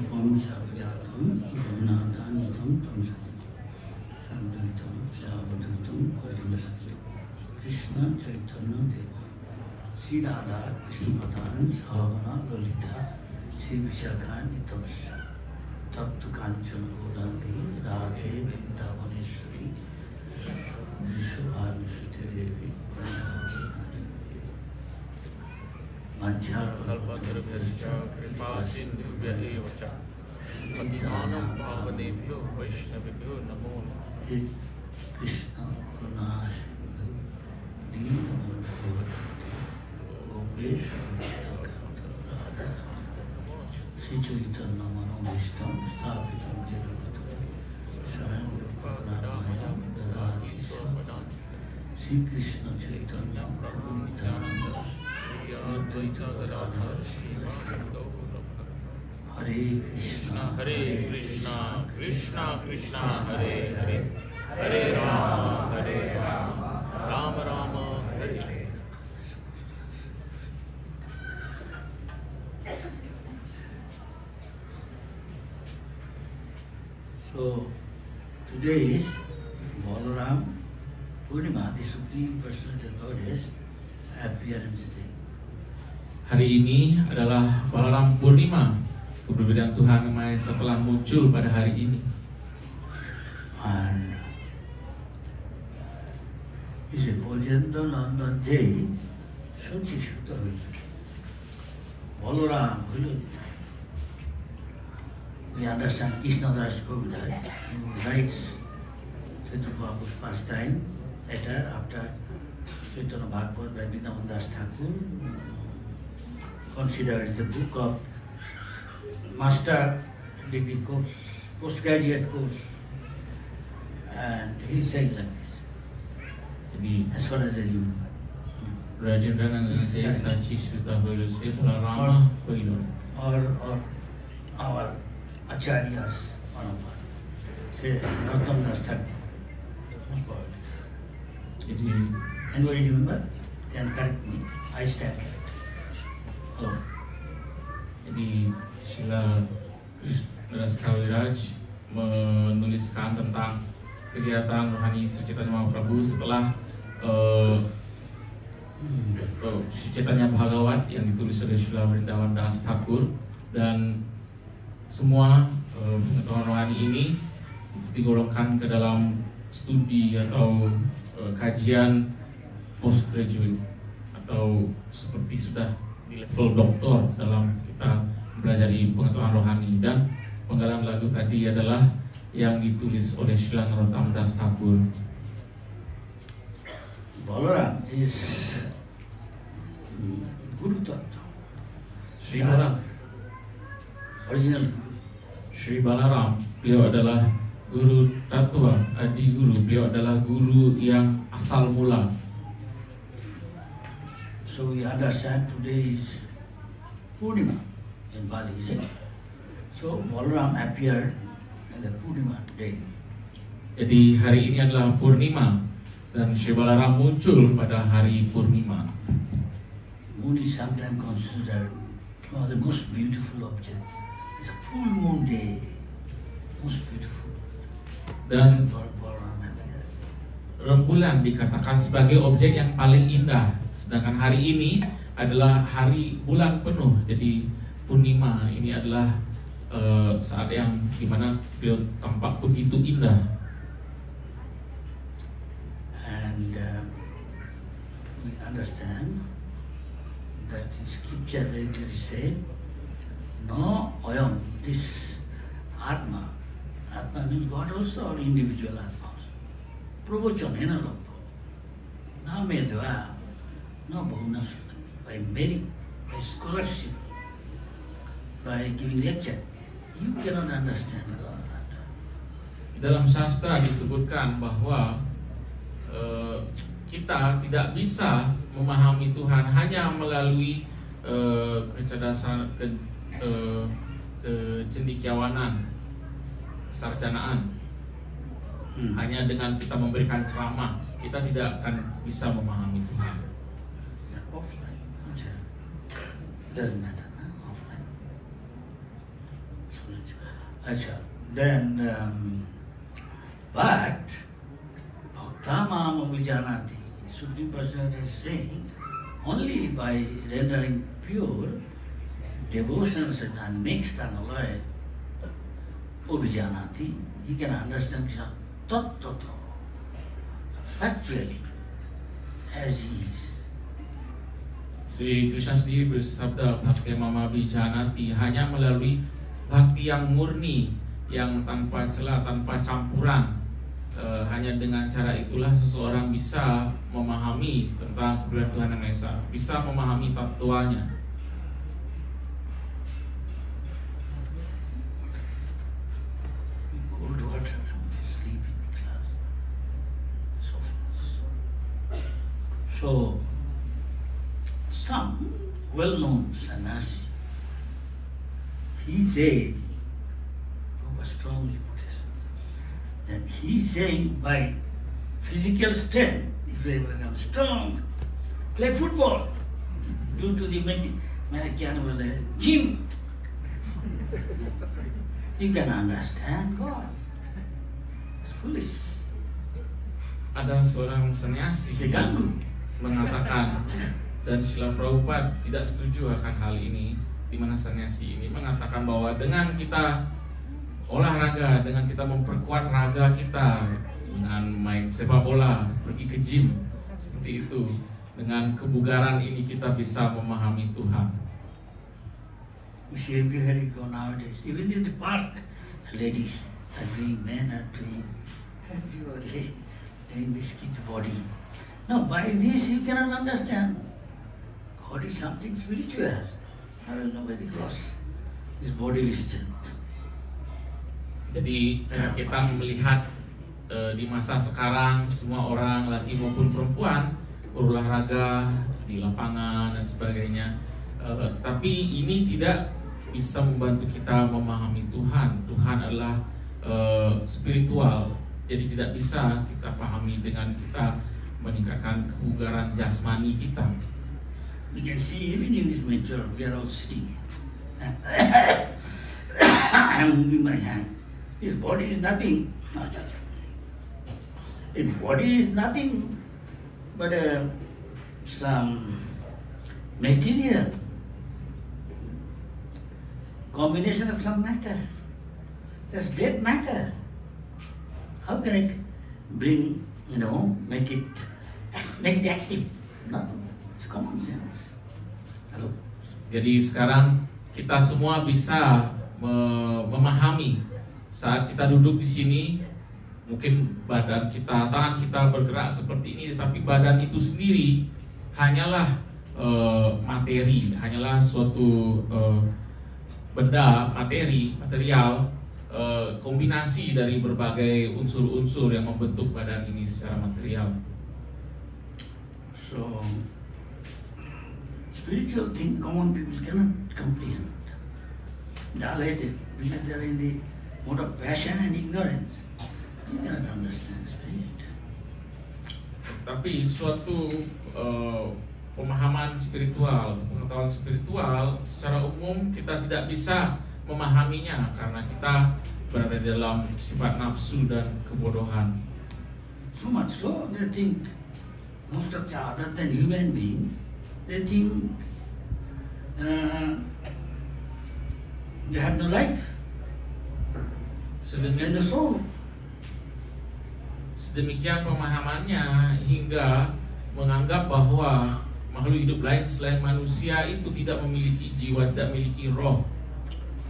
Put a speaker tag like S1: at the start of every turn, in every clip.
S1: Rupam Sarvajatam Raghunathanitam Tamsam Sandantam Savadantam Vajimasam Krishna Chaitanya Deva Sri Radha Krishna Patan Sahavana Lalita Sri Vishakhan Itamsha Taptu Kanchan Godandi Radhe Vrindavaneshwari Vishwabhanusuti Devi
S2: Kalpatarubhyascha kripa sindhubhya eva ca patitanam pavanebhyo vaishnavibhyo namo namaha.
S1: Krishna Karuna Sindhu Deenabandhu Gopesh Radha Sri Chaitanya Manobhishtam Sthapitam Jagadatare Swayam Rupa Radhamaya Dadati Swapadam Sri Krishna Chaitanya Prabhu Nityananda Advaita Gadadhar Srivasadi Hare Krishna
S2: Krishna Krishna Hare Hare Hare Rama Rama Rama Hare Hare.
S1: So today is Balaram Purnima, the Supreme Personality of Godhead appearance day.
S3: Hari ini adalah Balaram Purnima, keberadaan Tuhan Yang Maha Esa telah muncul pada hari ini.
S1: And is a Bojendra Nanda Day, Shuchi Shutta Balaram, we understand Krishna Das Prabhupada, who writes Chaitanya Prabhupada's pastime letter after Chaitanya Bhagavad by Vrindavan Das Thakur, considered the book of master degree course, postgraduate course, and he is saying like this.
S3: Jadi
S1: As far as I know,
S3: Rajendra Nanda Se Sachi Shuta Hoilo Se Balarama Hoilo.
S1: or our acharyas, one of us, say Narottam Das Thakur, most poet.
S3: Jadi
S1: Anybody remember? Can correct me. I stand corrected. Hello.
S3: Jadi Srila Krishnadas Kaviraj menuliskan tentang kegiatan rohani Sri Chaitanya Mahaprabhu setelah Sri Chaitanya Bhagavat yang ditulis oleh Srila Vrindavan Das Thakur, dan semua pengetahuan rohani ini digolongkan ke dalam studi atau kajian postgraduate atau seperti sudah di level doktor dalam kita mempelajari pengetahuan rohani. Dan penggalan lagu tadi adalah yang ditulis oleh Srila Narottam Das Thakur.
S1: Balaram is Guru Tattva.
S3: Sri Balaram,
S1: Original Guru.
S3: Sri Balaram, beliau adalah guru tattva, adi guru. Beliau adalah guru yang asal mula.
S1: So we understand today is Purnima in Bali, isn't it? So Balaram appeared on the Purnima day.
S3: Jadi hari ini adalah Purnima dan Sri Balaram muncul pada hari Purnima.
S1: Moon is sometimes considered one of the most beautiful objects. It's a full moon day, most beautiful.
S3: Dan
S1: Balaram appeared.
S3: rembulan dikatakan sebagai objek yang paling indah. Sedangkan hari ini adalah hari bulan penuh. Jadi Purnima ini adalah saat yang dimana beliau tampak begitu indah.
S1: And we understand that in scripture regularly say, no ayam, this Atma. Atma means God also or individual Atma. Pravachan, henalapa. Na medva, no bhuna sutta. By merit, by scholarship, by giving lecture, you cannot understand God.
S3: Dalam sastra disebutkan bahwa kita tidak bisa memahami Tuhan hanya melalui kecerdasan, kecendekiawanan, sarjanaan. Hanya dengan kita memberikan ceramah, kita tidak akan bisa memahami Tuhan.
S1: Offline, doesn't matter, offline. So Acha. Then, but Bhaktama Vijanati, Supreme Personality is saying, only by rendering pure devotions and mixed and alloyed Vijanati, he can understand Krishna tattva, factually, as he is.
S3: Si Krishna sendiri bersabda Bhakti Mama Vijanati, hanya melalui bhakti yang murni, yang tanpa celah, tanpa campuran. Hanya dengan cara itulah seseorang bisa memahami tentang kebenaran Tuhan Yang Maha Esa, bisa memahami tattwanya.
S1: Cold water, sleep in the class. So, some well-known sannyasi, he said, Prabhupada strongly put it, that he is saying by physical strength, if you become strong, play football, due to the gym. You can understand God. It's foolish.
S3: Ada seorang sannyasi yang mengatakan, dan Srila Prabhupada tidak setuju akan hal ini, di mana sannyasi ini mengatakan bahwa dengan kita olahraga, dengan kita memperkuat raga kita dengan main sepak bola, pergi ke gym, seperti itu, dengan kebugaran ini kita bisa memahami Tuhan.
S1: We see everywhere you go nowadays, even in the park, ladies are doing, men are doing, everybody doing this kid body. Now by this you cannot understand. God is something spiritual. I will know by the cross. His bodily strength.
S3: Jadi kita melihat di masa sekarang semua orang, laki maupun perempuan, berolahraga di lapangan dan sebagainya. Tapi ini tidak bisa membantu kita memahami Tuhan. Tuhan adalah spiritual. Jadi tidak bisa kita pahami dengan kita meningkatkan kebugaran jasmani kita.
S1: We can see even in this mature, we are all sitting. I am moving my hand. His body is nothing. His body is nothing but some material, combination of some matter. That's dead matter. How can it bring, make it active? Nothing. It's common sense. Hello?
S3: Jadi sekarang kita semua bisa memahami saat kita duduk di sini, mungkin badan kita, tangan kita bergerak seperti ini, tapi badan itu sendiri hanyalah materi, hanyalah suatu benda, material, kombinasi dari berbagai unsur-unsur yang membentuk badan ini secara material.
S1: So, spiritual thing common people cannot comprehend. Dilated, because they are in the mode of passion and ignorance. You cannot understand spirit.
S3: Tapi suatu pemahaman spiritual, pengetahuan spiritual secara umum kita tidak bisa memahaminya karena kita berada di dalam sifat nafsu dan kebodohan.
S1: So much so they think most of the other than human beings, they think they have no life. And the soul.
S3: Sedemikian pemahamannya hingga menganggap bahwa makhluk hidup lain selain manusia itu tidak memiliki jiwa, tidak memiliki roh.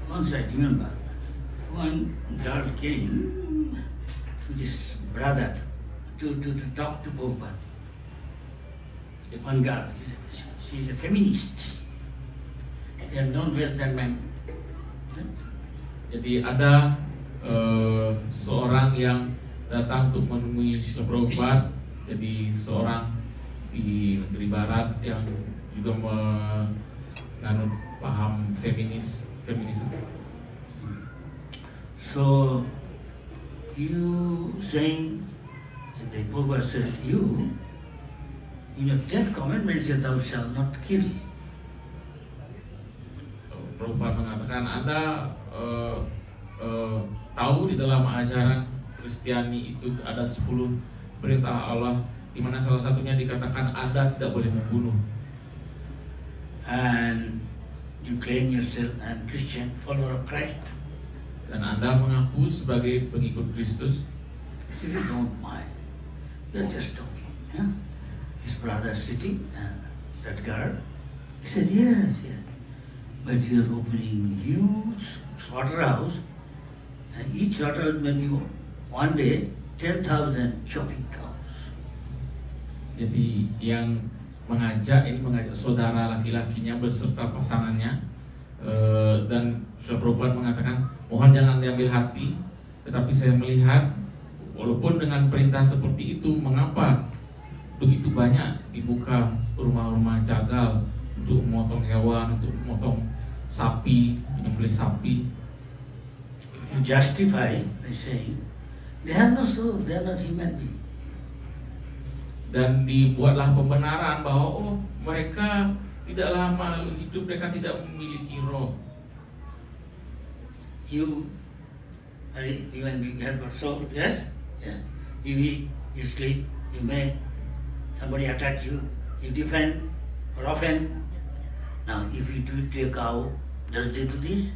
S1: Once I remember, one girl came to this brother to talk to Prabhupada. One girl, she is a feminist. They are known Western men.
S3: Jadi ada seorang yang datang untuk menemui Srila Prabhupada. Jadi seorang di negeri barat yang juga menganut paham feminisme.
S1: So you saying, and the Prabhupada said, you in your 10 commandments said thou shalt not kill.
S3: Prabhupada mengatakan Anda tahu di dalam ajaran Kristiani itu ada 10 perintah Allah, di mana salah satunya dikatakan Anda tidak boleh membunuh.
S1: And you claim yourself a Christian, follower of Christ.
S3: Dan Anda mengaku sebagai pengikut Kristus.
S1: If you don't mind, you're just talking. Yeah? His brother sitting and that girl. He said, yes, yes. But you're opening huge slaughterhouse, and each slaughterhouse may be one day 10,000 shopping cows.
S3: Jadi yang mengajak saudara laki-lakinya beserta pasangannya, dan Saudara Prabhupada mengatakan, mohon jangan diambil hati, tetapi saya melihat walaupun dengan perintah seperti itu, mengapa begitu banyak dibuka rumah-rumah jagal untuk memotong hewan, untuk memotong sapi, menyembelih sapi.
S1: You justify by saying they have no soul, they are not human beings.
S3: Dan dibuatlah pembenaran bahwa oh, mereka tidaklah makhluk hidup, mereka tidak memiliki roh.
S1: You are a human being, you have got soul, yes? Yeah. You eat, you sleep, you make, somebody attacks you, you defend or offend. Now, if you do it to a cow, does it do this?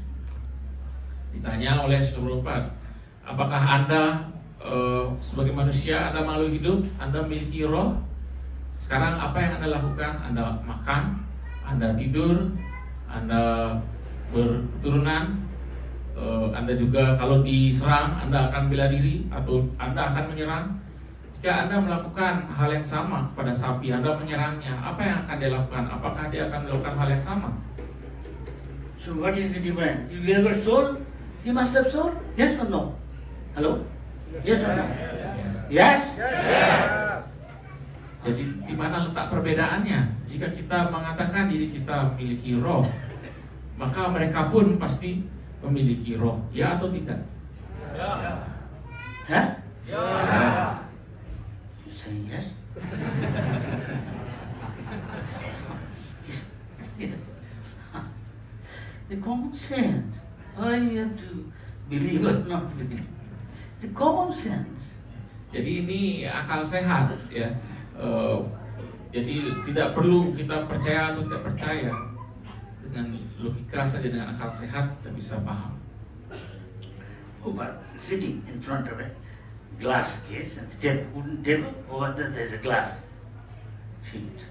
S3: Ditanya oleh Saudara Prabhupada, apakah Anda sebagai manusia, Anda makhluk hidup, Anda memiliki roh? Sekarang apa yang Anda lakukan? Anda makan, Anda tidur, Anda berketurunan, Anda juga kalau diserang, Anda akan bela diri atau Anda akan menyerang. Jika Anda melakukan hal yang sama pada sapi, Anda menyerangnya, apa yang akan dia lakukan? Apakah dia akan melakukan hal yang sama?
S1: So what is the difference? If you have a soul, you must have soul? Yes or no? Hello? Yes or no? Yes?
S3: Jadi di mana letak perbedaannya? Jika kita mengatakan diri kita memiliki roh, maka mereka pun pasti memiliki roh, ya atau tidak?
S1: Huh? You saying yes? The common sense. Why you have to believe or not believe? The common sense.
S3: Jadi ini akal sehat, ya. Jadi tidak perlu kita percaya atau tidak percaya. Dengan logika saja, dengan akal sehat kita bisa paham.
S1: Oh, but sitting in front of a glass case, and wooden table, over there there's a glass sheet.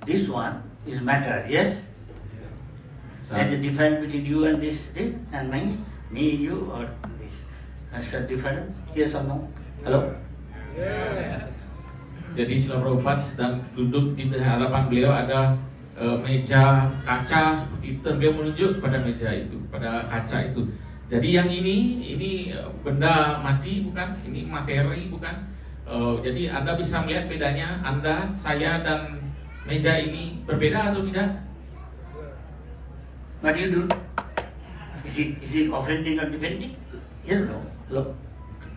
S1: This one is matter, yes? And the difference between you and this and me, you, or this. That's a difference, yes or no? Hello?
S3: Jadi Srila Prabhupada sedang duduk di hadapan beliau, ada meja kaca seperti itu, dan beliau menunjuk pada meja itu, pada kaca itu. Jadi yang ini benda mati bukan, ini materi bukan. Jadi Anda bisa melihat bedanya, Anda, saya dan meja ini berbeda atau tidak?
S1: What do you do? Is it offending or defending? Yes or no? Hello?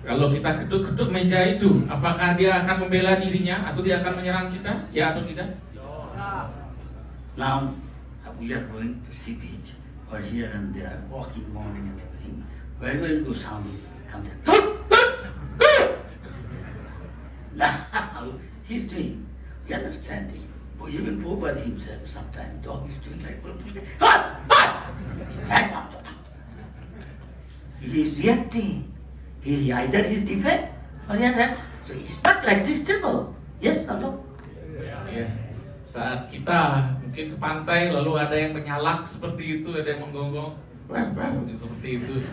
S3: Kalau kita ketuk-ketuk meja itu, apakah dia akan membela dirinya atau dia akan menyerang kita? Ya atau tidak?
S1: Now we are going to see beach or here and there, walking morning and everything. Wherever you go, sound will come there. Now he's doing, you understanding? Even Prabhupada himself sometimes dog is doing like he is reacting. He either he defend or he attack. So it's not like this table. Yes or no?
S3: Ya. Saat kita mungkin ke pantai lalu ada yang menyalak seperti itu, ada yang menggonggong seperti itu.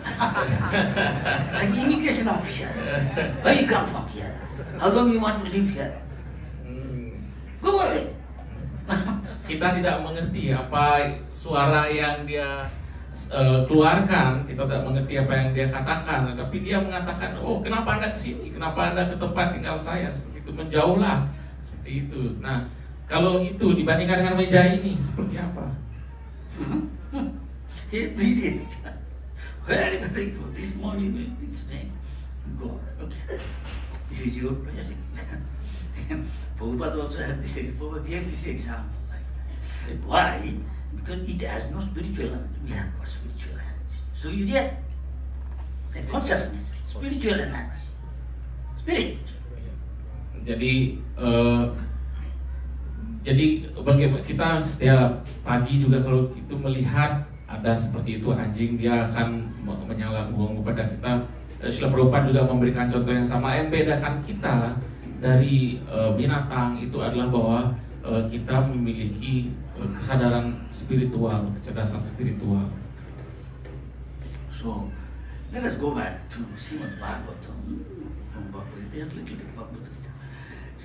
S1: Like immigration officer. Where you come from here? How long you want to live here? Go away.
S3: Kita tidak mengerti apa suara yang dia keluarkan, kita tidak mengerti apa yang dia katakan, tapi dia mengatakan, oh kenapa Anda kesini, kenapa Anda ke tempat tinggal saya, seperti itu, menjauhlah, seperti itu. Nah, kalau itu dibandingkan dengan meja ini, seperti apa?
S1: Every day, very good. This morning will be today. Go. Okay. This is your place. Prabhupada also had this. Prabhupada gave this example. Why? Because it has no spiritual element. We have got spiritual element. So you get the consciousness, spiritual enhance. Spirit.
S3: Jadi bagaimana kita setiap pagi juga kalau itu melihat ada seperti itu anjing, dia akan menyala buang kepada kita. Srila Prabhupada juga memberikan contoh yang sama. Yang membedakan kita dari binatang itu adalah bahwa kita memiliki kesadaran spiritual, kecerdasan spiritual.
S1: So let us go back to Srimad Bhagavatam.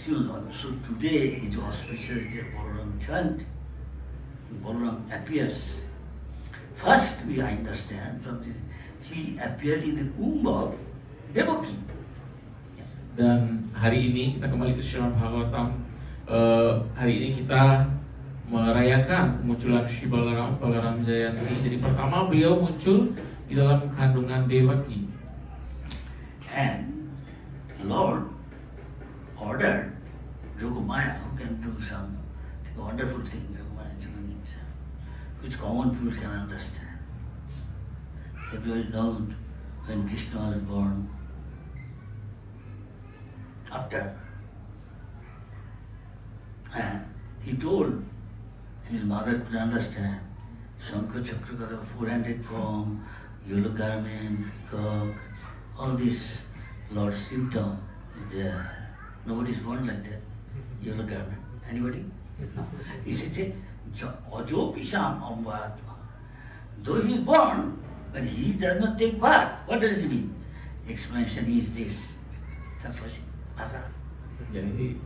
S1: So today is auspicious day Balaram Jayanti. Balaram appears. First we understand from this, he appeared in the womb of Devaki.
S3: Dan hari ini kita kembali ke Srimad Bhagavatam. Hari ini kita merayakan kemunculan Sri Balaram Jayanti. Jadi pertama beliau muncul di dalam kandungan Devaki.
S1: And Lord ordered Yogamaya, who can do some wonderful thing, Yogamaya doing it, which common people can understand. Everybody knows when Krishna was born. After, and he told his mother could understand. Shankha Chakra got a 400 form, yellow garment, peacock, all these Lord's symptoms. Nobody's born like that. Yellow garment. Anybody? No. He said, Ajo Pisham Amvatma. Though he is born, but he does not take part. What does it mean? Explanation is this. That's what Asa.
S3: Jadi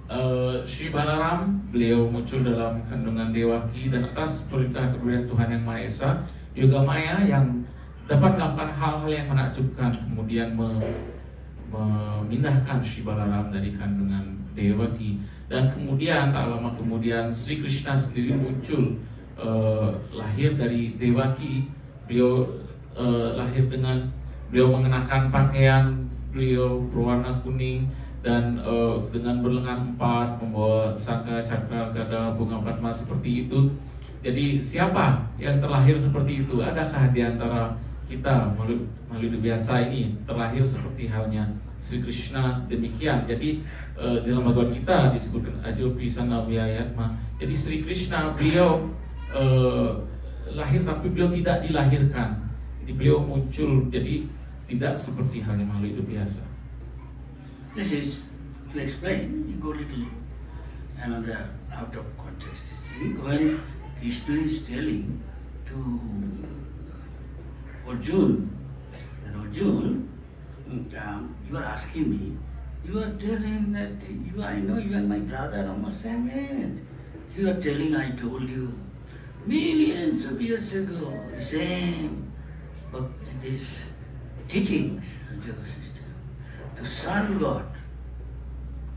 S3: Sri Balaram beliau muncul dalam kandungan Devaki dan atas perintah kedua Tuhan Yang Maha Esa, Yogamaya yang dapat melakukan hal-hal yang menakjubkan kemudian memindahkan Sri Balaram dari kandungan Devaki, dan kemudian tak lama kemudian Sri Krishna sendiri muncul, lahir dari Devaki. Beliau lahir dengan beliau mengenakan pakaian beliau berwarna kuning dan dengan berlengan 4, membawa sangka, cakra, gada, bunga padma seperti itu. Jadi siapa yang terlahir seperti itu? Adakah di antara kita makhluk biasa ini terlahir seperti halnya Sri Krishna? Demikian. Jadi dalam Bhagavad Gita disebutkan Ajopi Sanaviyayatma. Jadi Sri Krishna beliau lahir tapi beliau tidak dilahirkan. Jadi beliau muncul, jadi tidak seperti halnya makhluk hidup biasa.
S1: This is to explain, you go little another out of context. When Krishna is telling to Arjuna, you are asking me, you are telling that I know you are my brother, almost same age. You are telling I told you millions of years ago, the same, but these teachings of your sister. To Sun God,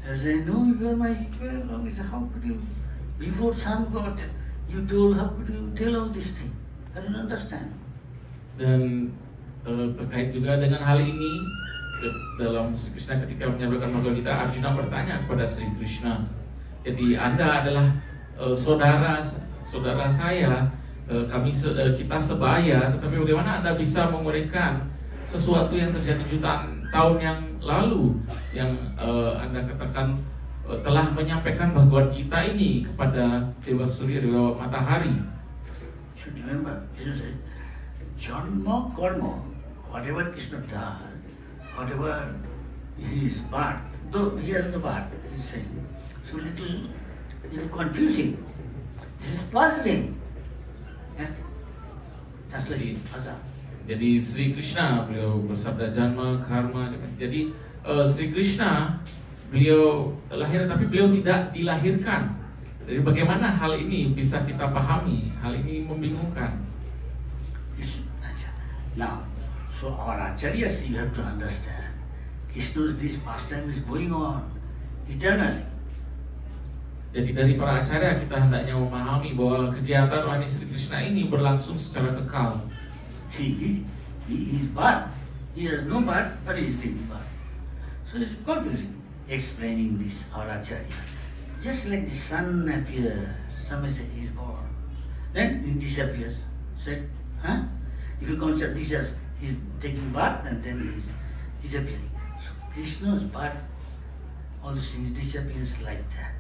S1: as I know you are my equal, how could you, before Sun God, you told, how could you tell all these things? I don't understand.
S3: Dan terkait juga dengan hal ini, dalam Sri Krishna ketika menyampaikan Bhagavad Gita, Arjuna bertanya kepada Sri Krishna, jadi Anda adalah saudara saya, kita sebaya, tetapi bagaimana Anda bisa menguraikan sesuatu yang terjadi jutaan tahun yang lalu, yang Anda katakan telah menyampaikan Bhagavad Gita ini kepada Dewa Surya, Dewa Matahari.
S1: Should remember, Krishna said, Janma Karma, whatever Krishna does, whatever his birth, though he has no birth, he's saying, so little confusing. This is puzzling. Yes? Translation, Asa.
S3: Jadi Sri Krishna beliau bersabda Janma Karma. Jadi Sri Krishna beliau lahir tapi beliau tidak dilahirkan. Jadi bagaimana hal ini bisa kita pahami? Hal ini membingungkan.
S1: Now, so our acharyas, you have to understand, Krishna's this pastime is going on eternally.
S3: Jadi dari para acarya kita hendaknya memahami bahwa kegiatan rohani Sri Krishna ini berlangsung secara kekal.
S1: See, he is birth. He has no birth, but he is taking birth. So it's confusing explaining this our acharya. Just like the sun appears, somebody says he is born, then it disappears. Said, huh? If you consider this as he's taking bath and then he's disappearing. So Krishna's bath, all these things disappears like that.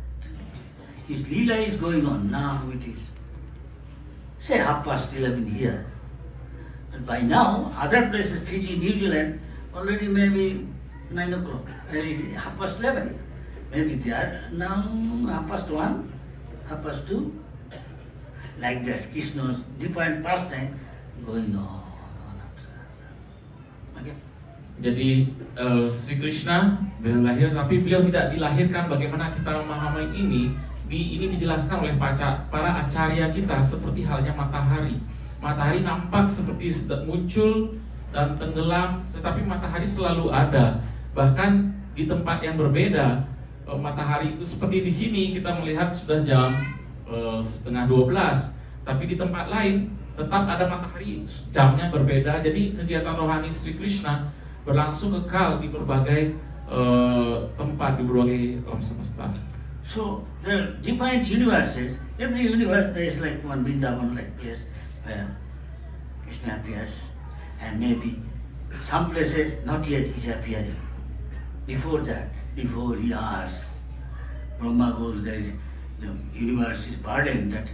S1: His Leela is going on now. It is say 11:30 here. But by now, other places, Fiji, New Zealand, already maybe 9 o'clock, 11:30. Maybe they are now 1:30, 2:30. Like this, Krishna's different pastime going on. Okay.
S3: Jadi Sri Krishna beliau lahir, tapi beliau tidak dilahirkan. Bagaimana kita memahami ini? Ini dijelaskan oleh para acarya kita seperti halnya matahari. Matahari nampak seperti muncul dan tenggelam, tetapi matahari selalu ada. Bahkan di tempat yang berbeda, matahari itu seperti di sini kita melihat sudah jam 11:30, tapi di tempat lain tetap ada matahari, jamnya berbeda. Jadi kegiatan rohani Sri Krishna berlangsung kekal di berbagai tempat di berbagai alam semesta.
S1: So the different universes, every universe there is like one Vrindavan like place where Krishna appears, and maybe some places not yet is appearing. Before that, before he asks, Brahma goes there, the universe is burdened, that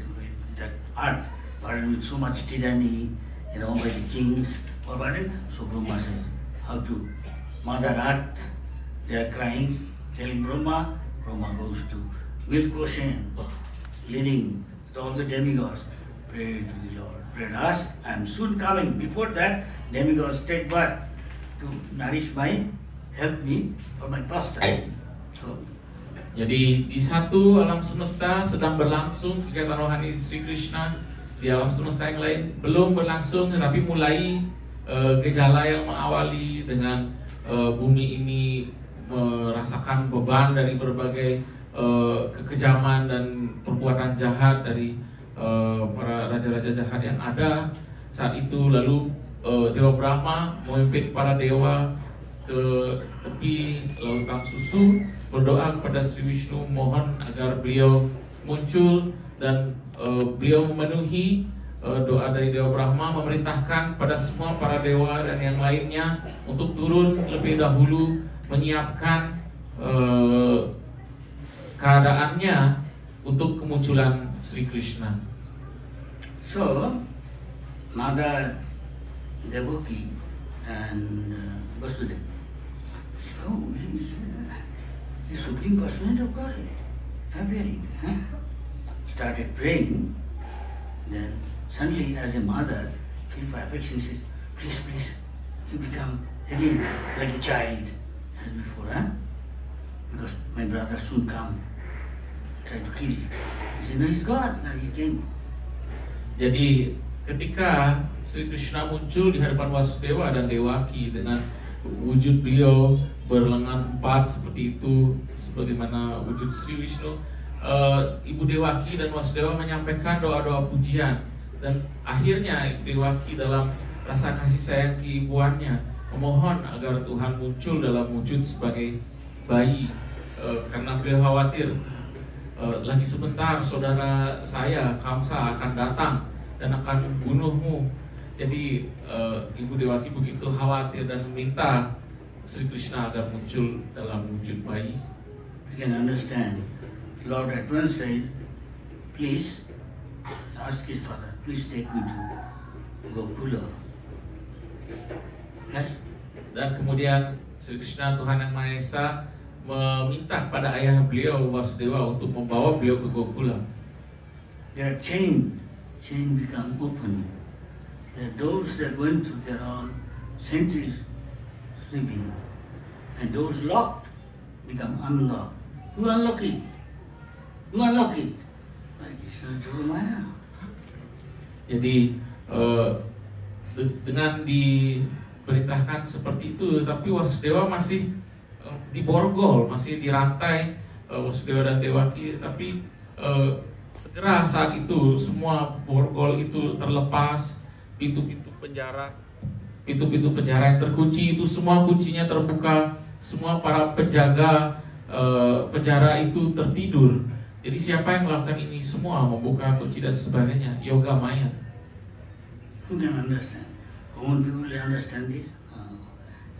S1: earth burdened with so much tyranny, by the kings or burdened. So Brahma says, how to Mother Earth, they are crying, telling Brahma. Brahma goes to milk ocean, leading all the demigods, pray to the Lord. Pray, ask, I am soon coming. Before that, demigods take birth to nourish help me for my pastime. So,
S3: jadi di satu alam semesta sedang berlangsung kegiatan rohani Sri Krishna, di alam semesta yang lain belum berlangsung, tetapi mulai gejala yang mengawali dengan bumi ini merasakan beban dari berbagai kekejaman dan perbuatan jahat dari para raja-raja jahat yang ada saat itu. Lalu Dewa Brahma memimpin para dewa ke tepi lautan susu, berdoa kepada Sri Vishnu, mohon agar beliau muncul, dan beliau memenuhi doa dari Dewa Brahma, memerintahkan pada semua para dewa dan yang lainnya untuk turun lebih dahulu menyiapkan keadaannya untuk kemunculan Sri Krishna.
S1: So, Mother Devaki and Vasudeva, he's the Supreme Personality of Godhead, appearing. Started praying, then suddenly as a mother, feel for affection, says, please, you become again like a child as before, because my brother soon come, try to kill you. He said, no, he's God, now he came.
S3: Jadi ketika Sri Krishna muncul di hadapan Vasudeva dan Devaki dengan wujud beliau berlengan 4 seperti itu, sebagaimana wujud Sri Vishnu, Ibu Devaki dan Vasudeva menyampaikan doa-doa pujian, dan akhirnya Devaki dalam rasa kasih sayang keibuannya memohon agar Tuhan muncul dalam wujud sebagai bayi, karena beliau khawatir lagi sebentar saudara saya Kamsa akan datang dan akan membunuhmu. Jadi Ibu Devaki begitu khawatir dan meminta Sri Krishna agar muncul dalam wujud bayi.
S1: You can understand. Lord at once said, please ask his father, please take me to Gokula. Yes?
S3: Dan kemudian Sri Krishna, Tuhan Yang Maha Esa, meminta kepada ayah beliau Vasudeva untuk membawa beliau ke Gokula.
S1: Their chain become open. The doors that went through, they're all centuries sleeping. And doors locked become unlocked. Who unlock it? Who unlock it? Like Krishna Maya.
S3: Jadi dengan diperintahkan seperti itu, tapi Vasudeva masih diborgol, masih dirantai Vasudeva dan Devaki, tapi segera saat itu semua borgol itu terlepas, pintu-pintu penjara yang terkunci itu semua kuncinya terbuka, semua para penjaga penjara itu tertidur. Jadi siapa yang melakukan ini semua, membuka kunci dan sebagainya? Yoga Maya.
S1: Who can understand? Common people will understand this.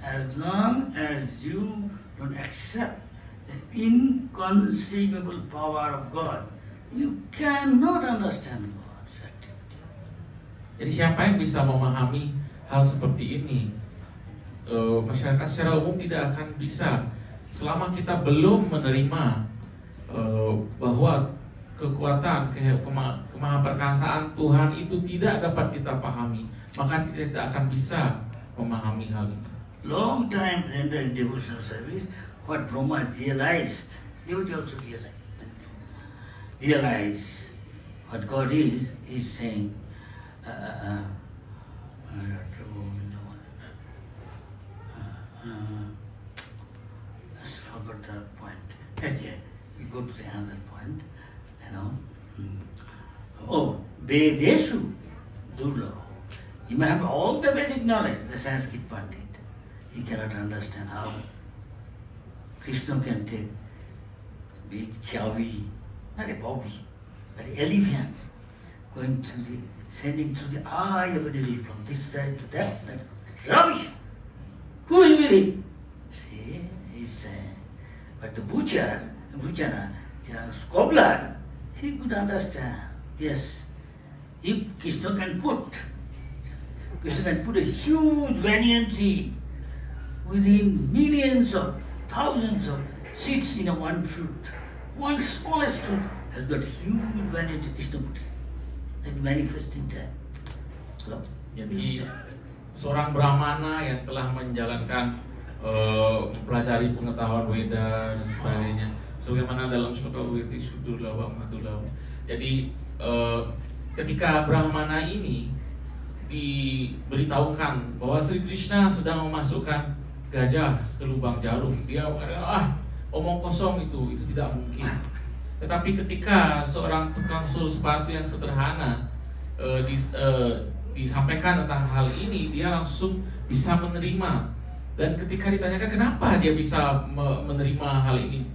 S1: As long as you don't accept the inconceivable power of God, you cannot understand God's activity.
S3: Jadi siapa yang bisa memahami hal seperti ini? Masyarakat secara umum tidak akan bisa selama kita belum menerima bahwa kekuatan kemahaperkasaan Tuhan itu tidak dapat kita pahami, maka kita tidak akan bisa memahami hal ini.
S1: Long time rendering devotional service, what Brahma realized, devotee also realized what God is saying. Let's forget that point. Okay, we go to the other point. Vedeshu Durlabha. You may have all the Vedic knowledge, the Sanskrit Pandit. He cannot understand how Krishna can take big chavi, not a bobby, but an elephant, going through sending through the eye of an elephant from this side to that. That's rubbish. Who will believe? See, he's saying. But the butcher, the cobbler, he could understand. Yes, if Krishna can put a huge banyan tree within millions of thousands of seeds in a one fruit. One smallest fruit has got huge banyan tree. Krishna put it. Like manifesting that. So,
S3: jadi seorang Brahmana yang telah menjalankan mempelajari pengetahuan Weda dan sebagainya, sebagaimana dalam sloka Vedeshu Durlabha Madurlabha. Jadi ketika Brahmana ini diberitahukan bahwa Sri Krishna sedang memasukkan gajah ke lubang jarum, dia mengatakan, omong kosong itu tidak mungkin. Tetapi ketika seorang tukang sul sepatu yang sederhana disampaikan tentang hal ini, dia langsung bisa menerima. Dan ketika ditanyakan kenapa dia bisa menerima hal ini,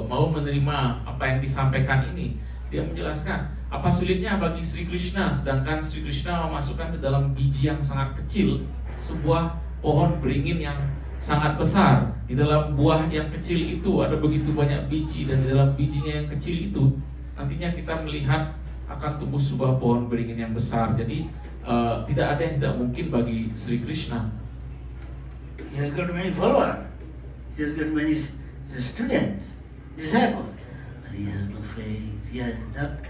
S3: mau menerima apa yang disampaikan ini, dia menjelaskan apa sulitnya bagi Sri Krishna, sedangkan Sri Krishna memasukkan ke dalam biji yang sangat kecil sebuah pohon beringin yang sangat besar. Di dalam buah yang kecil itu ada begitu banyak biji, dan di dalam bijinya yang kecil itu nantinya kita melihat akan tumbuh sebuah pohon beringin yang besar. Jadi tidak ada yang tidak mungkin bagi Sri Krishna.
S1: He has got many followers, he has got many students, disciples, but he has no faith. He has not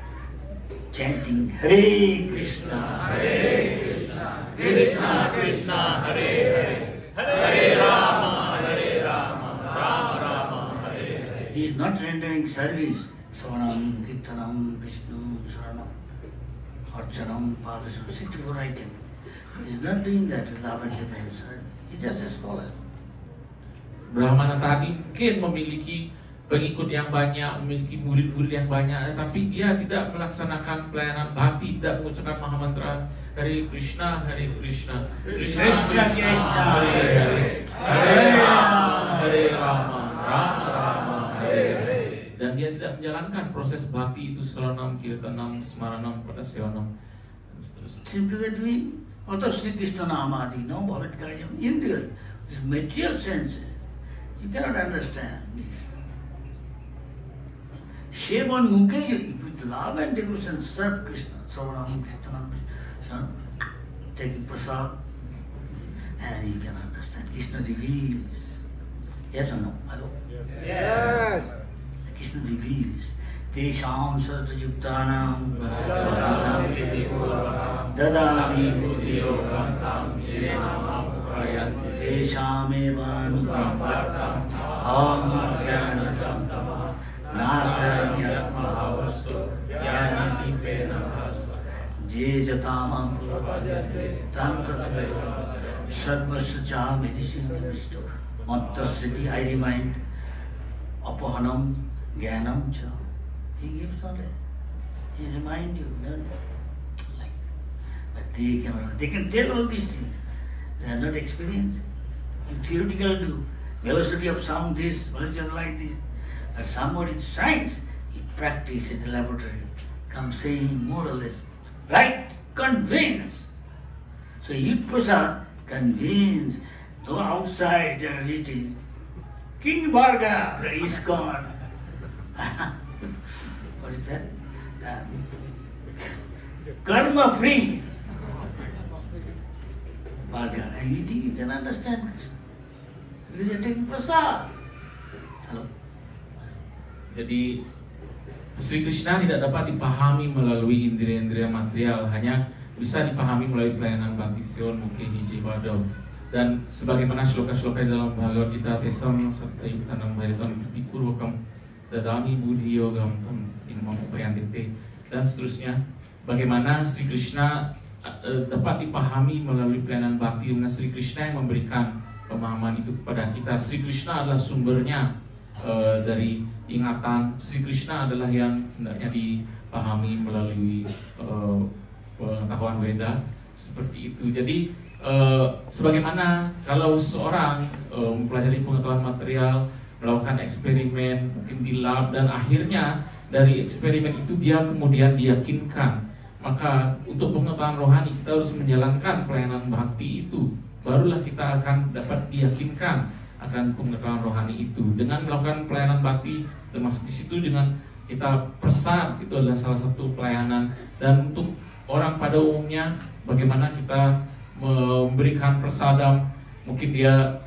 S1: chanting Hare Krishna, Hare Krishna, Krishna Krishna, Hare Hare, Hare Rama, Rama Rama, Hare Hare. He is not rendering service. Savanam, Kirtanam, Vishnu, Saranam, Archanam, Padasam, 64 items. He is not doing that with love and devotion. He is just a scholar.
S3: Brahmana tadi mungkin memiliki pengikut yang banyak, memiliki murid-murid yang banyak, tapi dia tidak melaksanakan pelayanan bhakti, tidak mengucapkan mahamantra Hare Krishna, Hare Krishna, Krishna Krishna, Hare Hare, Hare Rama, Hare Rama, Rama Rama, Hare Hare. Dan dia tidak menjalankan proses bhakti itu saranam, kirtanam, smaranam, padasevanam, dan seterusnya.
S1: Simply we are doing Ata Sri Krishna Namadi, no Bhavat Kajam, India. This material sense, you cannot understand. Shevan Mukesh, with love and devotion, serve Krishna, Savanam, Kirtanam, taking prasad, and you can understand. Krishna reveals. Yes or no? Hello?
S4: Yes.
S1: Krishna reveals. Tesham sartajuktanam dadami buddhiyogam tam yenam upayanti tesham evanupampartam amargyanatam tama nasayatmahavastu jnanadipena bhasva je jatamam prabhadyate tam tatvedam sarvasya chami. This is the wisdom. Mattasthiti, I remind, apahanam jnanam cha. He gives knowledge. He reminds you. Like, but they can tell all these things. They are not experienced. In theoretical do velocity of sound this, velocity of light this. But somebody in science, he practice in the laboratory, comes saying more or less, right? Convince. So eat prasad, convince, go outside they are eating. King Varga, the ISKCON. What is that? Karma free. Varga, and you think you can understand Krishna? Because you are taking prasad. Hello?
S3: Jadi Sri Krishna tidak dapat dipahami melalui indria-indria material, hanya bisa dipahami melalui pelayanan bhakti sion mukhe hiji wado. Dan sebagaimana sloka-sloka di dalam Bhagavad Gita tesam satai tanam bhaitam purvakam dadami buddhi yogam imam upayantite dan seterusnya, bagaimana Sri Krishna dapat dipahami melalui pelayanan bhakti, karena Sri Krishna yang memberikan pemahaman itu kepada kita. Sri Krishna adalah sumbernya dari ingatan. Sri Krishna adalah yang hendaknya dipahami melalui pengetahuan Weda seperti itu. Jadi sebagaimana kalau seorang mempelajari pengetahuan material, melakukan eksperimen mungkin di lab, dan akhirnya dari eksperimen itu dia kemudian diyakinkan, maka untuk pengetahuan rohani kita harus menjalankan pelayanan bhakti itu, barulah kita akan dapat diyakinkan akan pengetahuan rohani itu. Dengan melakukan pelayanan bhakti, termasuk di situ dengan kita prasad, itu adalah salah satu pelayanan. Dan untuk orang pada umumnya, bagaimana kita memberikan prasadam, mungkin dia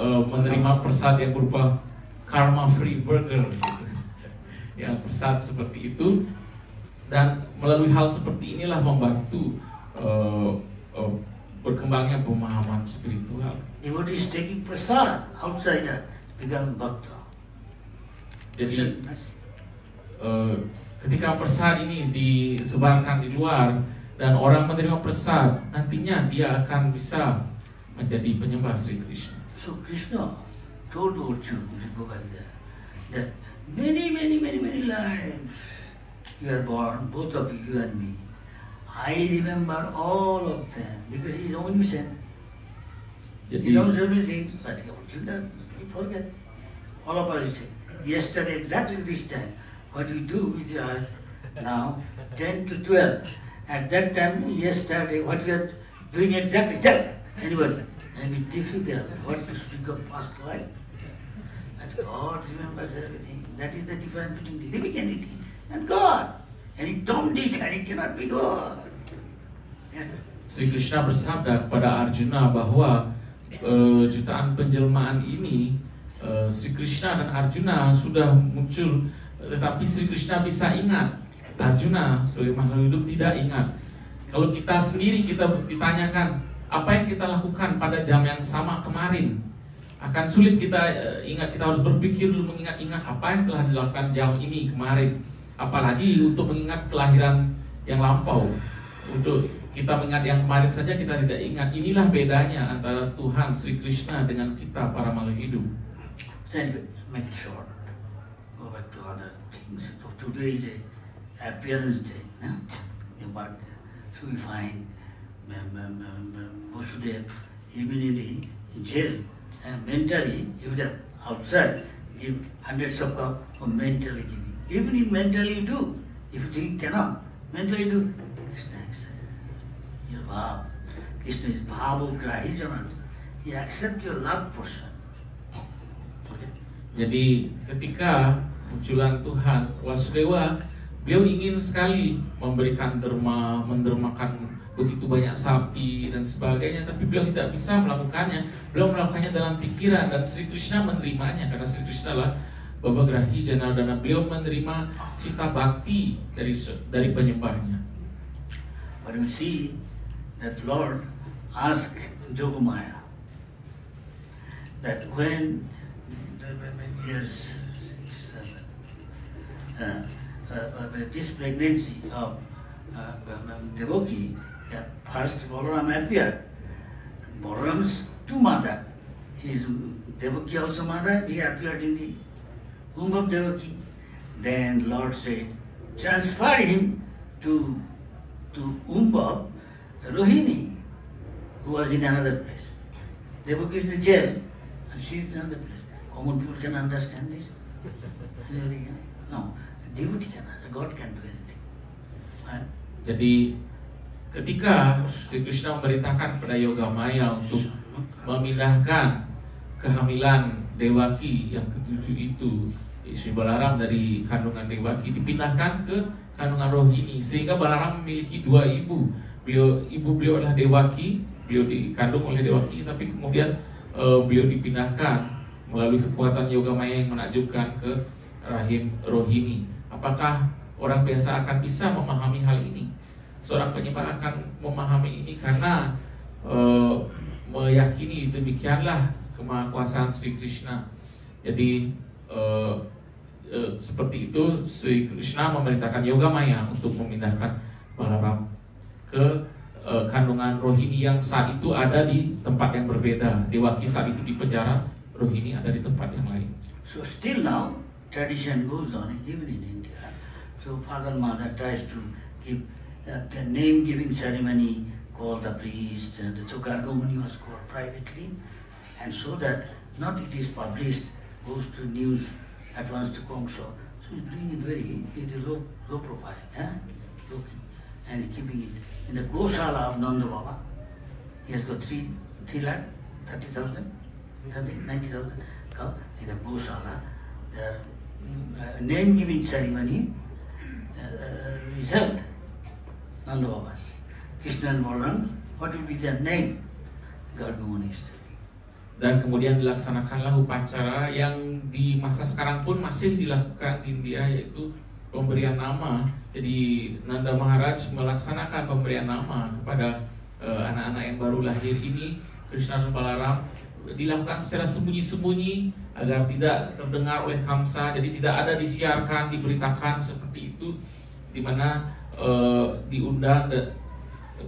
S3: menerima prasad yang berupa karma free burger gitu. Ya, prasad seperti itu. Dan melalui hal seperti inilah membantu berkembangnya pemahaman spiritual.
S1: Devotee is taking prasad outsider become bhakta.
S3: Jadi ketika prasad ini disebarkan di luar dan orang menerima prasad, nantinya dia akan bisa menjadi penyembah Sri Krishna.
S1: So Krishna told Arjuna in Bhagavad Gita that many lives you are born, both of you and me. I remember all of them because he is omniscient. He knows everything, but Arjuna, he forget. All of us say, yesterday exactly this time, what we do with us now, 10 to 12. At that time, yesterday, what we are doing exactly, tell anybody. And it's difficult what to speak of past life. But God remembers everything. That is the difference between living entity and God. And it don't dig and it cannot be God. Yes.
S3: Sri Krishna bersabda kepada Arjuna bahwa jutaan penjelmaan ini, Sri Krishna dan Arjuna sudah muncul, tetapi Sri Krishna bisa ingat, Arjuna sebagai makhluk hidup tidak ingat. Kalau kita sendiri kita ditanyakan apa yang kita lakukan pada jam yang sama kemarin, akan sulit kita ingat. Kita harus berpikir dulu, mengingat-ingat apa yang telah dilakukan jam ini kemarin. Apalagi untuk mengingat kelahiran yang lampau. Untuk kita mengingat yang kemarin saja kita tidak ingat. Inilah bedanya antara Tuhan Sri Krishna dengan kita para makhluk hidup.
S1: Then make it short. Go back to other things. So today is a appearance day. No? But so we find Vasudeva even in jail, and mentally you would have outside give hundreds of cups for mentally giving. Even if mentally you do, if you think you cannot, mentally do. Krishna accepts your bhav. Krishna is bhavograhi janat. He accepts your love portion.
S3: Jadi ketika munculan Tuhan Vasudeva, beliau ingin sekali memberikan derma, mendermakan begitu banyak sapi dan sebagainya, tapi beliau tidak bisa melakukannya. Beliau melakukannya dalam pikiran, dan Sri Krishna menerimanya karena Sri Krishna adalah Bhavagrahi Janardana. Beliau menerima cinta bakti dari penyembahnya.
S1: But you see that Lord asked Jogamaya that when years this pregnancy of Devaki, first Balaram appeared. Balaram's two mother, his Devaki also mother, he appeared in the womb of Devaki. Then Lord said, transfer him to womb of Rohini, who was in another place. Devaki is in the jail, and she is in another place. Common people can understand this. No, devotee cannot. God can do anything. Right?
S3: Jadi ketika Sri Krishna memerintahkan kepada Yogamaya untuk memindahkan kehamilan Dewaki yang ketujuh itu, Sri Balaram dari kandungan Dewaki dipindahkan ke kandungan Rohini, sehingga Balaram memiliki dua ibu. Ibu beliau adalah Dewaki, beliau dikandung oleh Dewaki, tapi kemudian beliau dipindahkan melalui kekuatan Yogamaya yang menakjubkan ke rahim Rohini. Apakah orang biasa akan bisa memahami hal ini? Seorang penyembah akan memahami ini karena meyakini demikianlah kemahakuasaan Sri Krishna. Jadi seperti itu Sri Krishna memerintahkan Yogamaya untuk memindahkan Balaram ke kandungan Rohini yang saat itu ada di tempat yang berbeda. Dewaki saat itu di penjara, Rohini ada di tempat yang lain.
S1: So still now tradition goes on even in India. So father mother tries to give a name giving ceremony, call the priest, and the Gargamuni was called privately, and so that not it is published, goes to news at once to Kongsho. So he's doing it very low profile, looking and keeping it in the Goshala of Nanda Baba. He has got 3 lakh 30,000, 90,000 cow in the Goshala. The name giving ceremony is held. Nanda Baba, Krishna and Balaram, what will be their name? Gargamuni is telling.
S3: Dan kemudian dilaksanakanlah upacara yang di masa sekarang pun masih dilakukan di India, yaitu pemberian nama. Jadi Nanda Maharaj melaksanakan pemberian nama kepada anak-anak yang baru lahir ini, Krishna dan Balaram, dilakukan secara sembunyi-sembunyi agar tidak terdengar oleh Kamsa. Jadi tidak ada disiarkan, diberitakan seperti itu, di mana diundang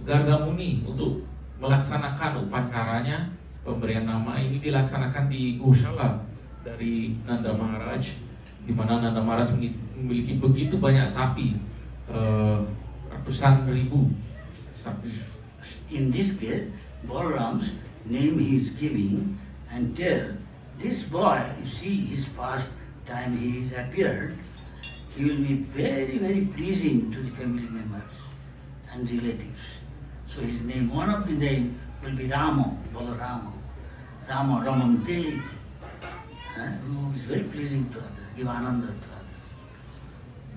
S3: Gargamuni untuk melaksanakan upacaranya. Pemberian nama ini dilaksanakan di Goshala dari Nanda Maharaj, di mana Nanda Maharaj memiliki begitu banyak sapi, ratusan ribu sapi.
S1: In this case, Balaram's name he is giving and tell this boy, you see his past time he is appeared, he will be very, very pleasing to the family members and relatives. So his name, one of the name will be Rama, Balarama, Rama, Ramante, who is very pleasing to others, give ananda to others.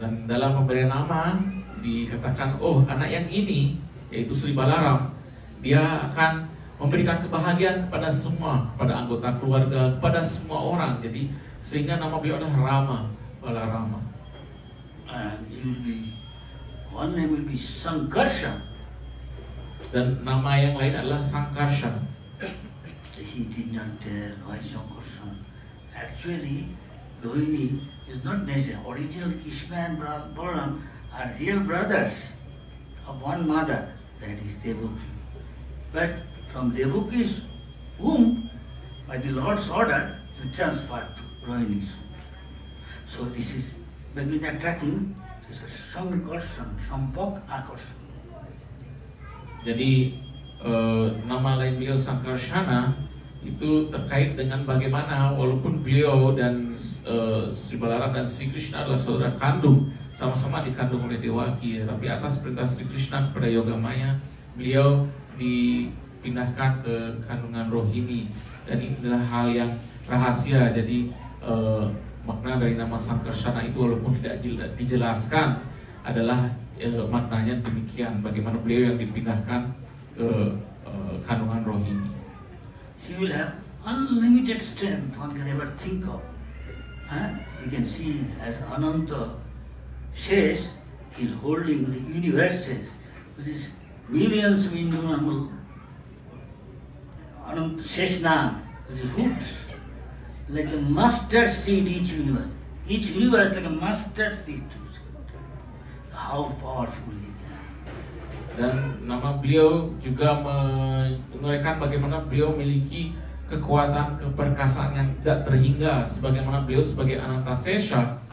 S3: Dan dalam pemberian nama dikatakan, oh anak yang ini, yaitu Sri Balaram, dia akan memberikan kebahagiaan kepada semua, kepada anggota keluarga, kepada semua orang. Jadi sehingga nama beliau adalah Rama, Balarama.
S1: And he will be, one name will be Sankarshan.
S3: Dan nama yang lain adalah Sankarshan.
S1: He did not tell why Sankarshan. Actually, Rohini is not necessary. Original Krishna and Balaram are real brothers of one mother, that is Devaki. But from Devaki's womb, by the Lord's order, he transferred to Rohini's womb. So this is, when we are tracking, this is Sankarshan, Sampak Akarshan.
S3: Jadi nama lain beliau Sankarshana itu terkait dengan bagaimana walaupun beliau dan Sri Balaram dan Sri Krishna adalah saudara kandung, sama-sama dikandung oleh Dewaki, tapi atas perintah Sri Krishna kepada Yogamaya, beliau dipindahkan ke kandungan Rohini. Dan ini adalah hal yang rahasia. Jadi makna dari nama Sankarshana itu walaupun tidak dijelaskan adalah maknanya demikian, bagaimana beliau yang dipindahkan ke kandungan Rohini.
S1: She will have unlimited strength, one can ever think of. You can see as Ananta says, he is holding the universes with his millions of innumerable Ananta Sheshna with his roots, like a mustard seed each universe. Each universe like a mustard seed. How powerful he is.
S3: Dan nama beliau juga menguraikan bagaimana beliau memiliki kekuatan keperkasaan yang tidak terhingga, sebagaimana beliau sebagai Anantasesha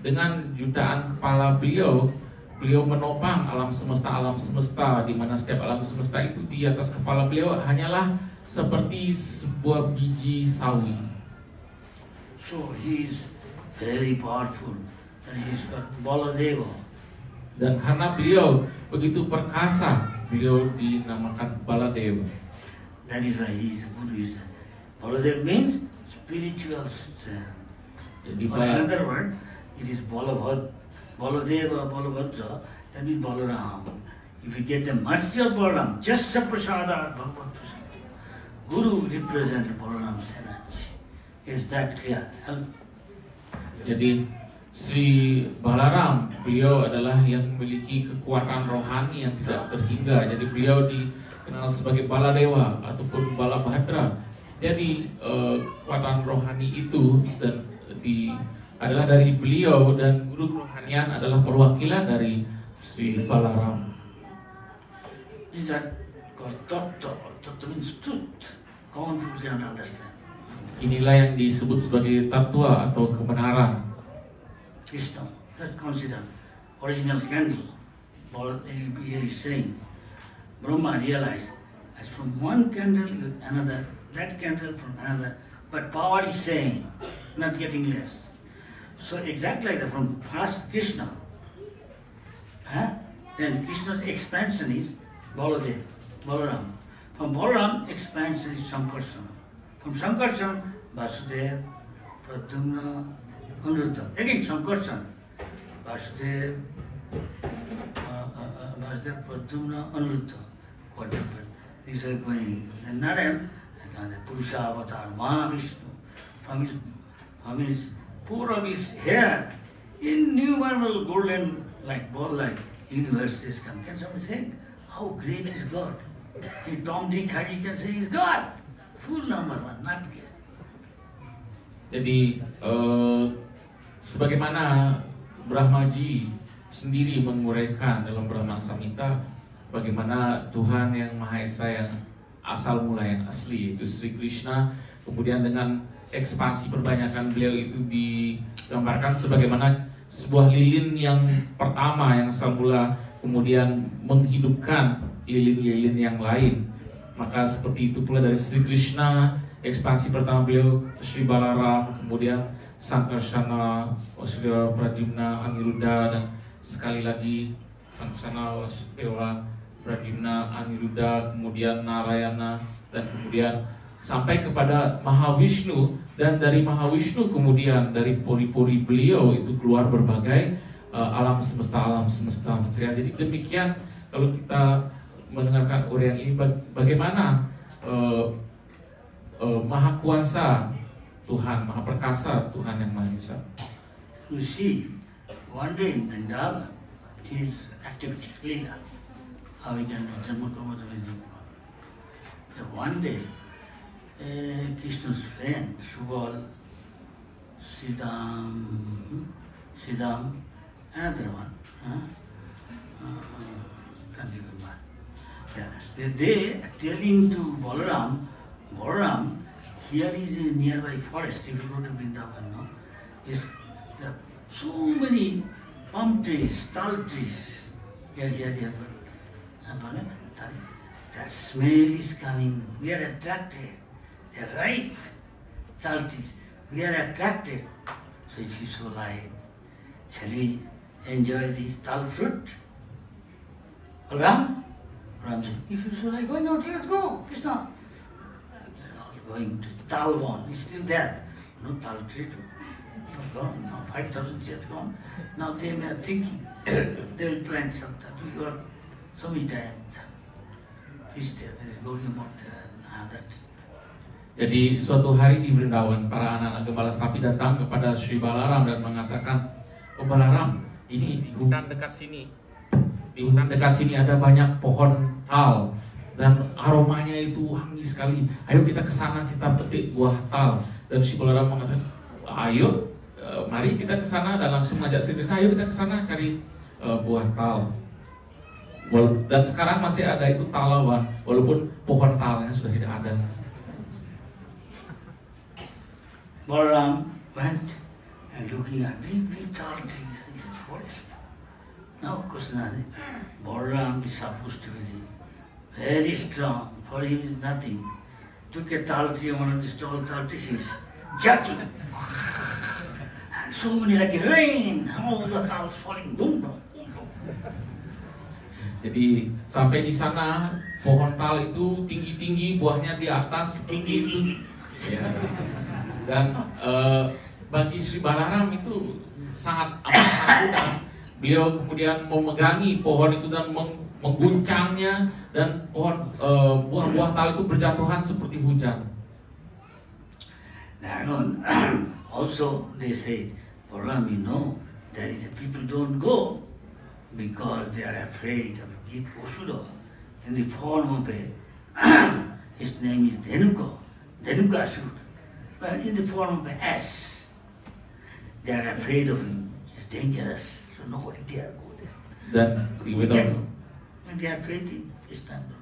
S3: dengan jutaan kepala beliau menopang alam semesta, di mana setiap alam semesta itu di atas kepala beliau hanyalah seperti sebuah biji sawi.
S1: So he is very powerful, and he is got Baladeva.
S3: Dan karena beliau begitu perkasa, beliau dinamakan Baladewa.
S1: That is why he is Guru. Baladev means spiritual strength.
S3: Jadi
S1: Or another word, it is Baladeva, Balabhadra, that means Balaram. If you get the mercy of Balaram, just Prasada Bhagavad Guru represents Balaram's energy. Is that clear?
S3: Jadi Sri Balaram, beliau adalah yang memiliki kekuatan rohani yang tidak terhingga. Jadi beliau dikenal sebagai Baladewa ataupun Balabhadra. Jadi kekuatan rohani itu adalah dari beliau, dan guru kerohanian adalah perwakilan dari Sri Balaram.
S1: Is that called Tattva? Tattva means truth. Common people cannot understand.
S3: Inilah yang disebut sebagai tatwa atau kebenaran.
S1: Krishna, just consider original candle. Here is saying, Brahma realized as from one candle you another, that candle from another, but power is saying, not getting less. So exactly like that, from first Krishna, then Krishna's expansion is Balaram. From Balaram, expansion is Sankarsana. From Sankarsana, Vasudeva, Pradyumna, Anuruddha. Again, Sankarsana, Vasudeva, Pradyumna, Anuruddha. Whatever. These are going. And Narayan, Purusha Avatar, Mahavishnu, from his pore of his hair, innumerable golden ball like universes come. Can somebody think how great is God? In Tom, Dick, Harry can say he's God. Full number one, not case.
S3: Jadi sebagaimana Brahmaji sendiri menguraikan dalam Brahma Samhita, bagaimana Tuhan yang Maha Esa yang asal mula yang asli itu Sri Krishna, kemudian dengan ekspansi perbanyakan beliau itu digambarkan sebagaimana sebuah lilin yang pertama yang asal mula kemudian menghidupkan lilin-lilin yang lain. Maka seperti itu pula dari Sri Krishna, ekspansi pertama beliau Sri Balaram, kemudian Sankarsana, Vasudeva, Pradyumna, Aniruddha, dan sekali lagi Sankarsana, Vasudeva, Pradyumna, Aniruddha, kemudian Narayana, dan kemudian sampai kepada Mahavishnu, dan dari Mahavishnu kemudian dari pori-pori beliau itu keluar berbagai alam semesta material. Jadi demikian kalau kita mendengarkan uraian ini, bagaimana maha kuasa Tuhan, maha perkasa Tuhan yang Maha Esa.
S1: You see, one day in Vrindavan, his activity Leela, how he can do one day, Krishna's friend, Subal, Siddham, another one, can't remember. Yeah. They telling to Balaram, here is a nearby forest, if you go to Vrindavan, no? There are so many palm trees, tal trees. Here. That smell is coming. We are attracted. They are ripe. Tal trees. We are attracted. So if you so like, shall we enjoy this tal fruit? Ram said, if you so like, why not? Let's go. Krishna. They're all going to Talvan. It's still there. No tal tree. Gone. Now 5,000 years gone. Now they are thinking they will plant something. We got so many times. Fish there is going about that.
S3: Jadi suatu hari di Vrindavan, para anak-anak gembala sapi datang kepada Sri Balaram dan mengatakan, "Oh Balaram, ini di hutan dekat sini. Di hutan dekat sini ada banyak pohon tal dan aromanya itu wangi sekali. Ayo kita ke sana, kita petik buah tal." Dan Sri Balaram mengatakan, "Ayo, mari kita ke sana," dan langsung mengajak Sri Krishna, "Ayo kita ke sana cari buah tal." Dan sekarang masih ada itu talawan, walaupun pohon talnya sudah tidak ada.
S1: Balaram went and looking at big tall trees in the forest. Now Krishna, Balaram is supposed to be very strong. For him is nothing. Took a tall tree, one of these tall trees, he was jerking. And so many like rain, all the towers falling, boom, boom, boom, boom.
S3: Jadi sampai di sana pohon tal itu tinggi-tinggi, buahnya di atas tinggi itu. Ya. Dan bagi Sri Balaram itu sangat amat mudah. Beliau kemudian memegangi pohon itu dan mengguncangnya, dan pohon buah-buah tal itu berjatuhan seperti hujan.
S1: Now, also they say, Balaram, you know, there is people don't go because they are afraid of the Asura. In the form of his name is Dhenukasura, but in the form of an ass. They are afraid of him. It's dangerous, so nobody dare go there.
S3: Dan diberitahukan,
S1: And they are afraid in Istanbul.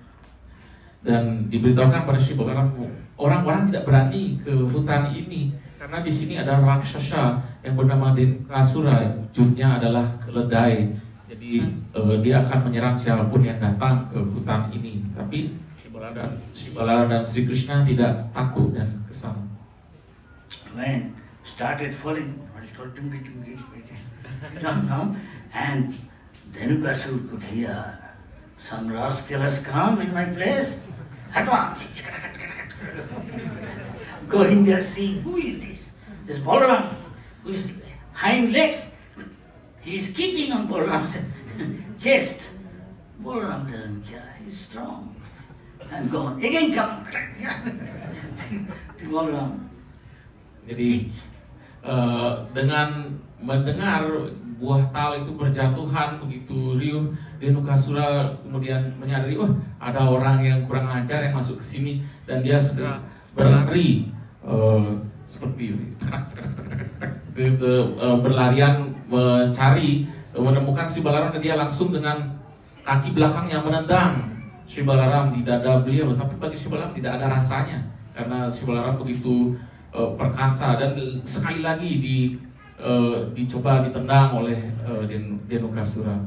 S3: dan diberitahukan pada Sri Balaram, orang-orang tidak berani ke hutan ini karena di sini ada raksasa yang bernama Dhenukasura, wujudnya adalah keledai. Jadi dia akan menyerang siapapun yang datang ke hutan ini. Tapi Sri Balaram dan Sri Krishna tidak takut dan kesana.
S1: When started falling, what is called tungi, and Dhenukasura could hear some rascal has come in my place. At once, going there, seeing who is this? This Balaram, who is hind legs. He is kicking on Balaram's chest. Balaram doesn't care. He's strong. And gone. Again come. To Balaram.
S3: Jadi dengan mendengar buah tal itu berjatuhan begitu riuh, Dhenukasura kemudian menyadari, oh ada orang yang kurang ajar yang masuk ke sini, dan dia segera berlari seperti berlarian mencari, menemukan Sri Balaram, dan dia langsung dengan kaki belakangnya menendang Sri Balaram di dada beliau. Tapi bagi Sri Balaram tidak ada rasanya karena Sri Balaram begitu perkasa, dan sekali lagi dicoba ditendang oleh Dhenukasura.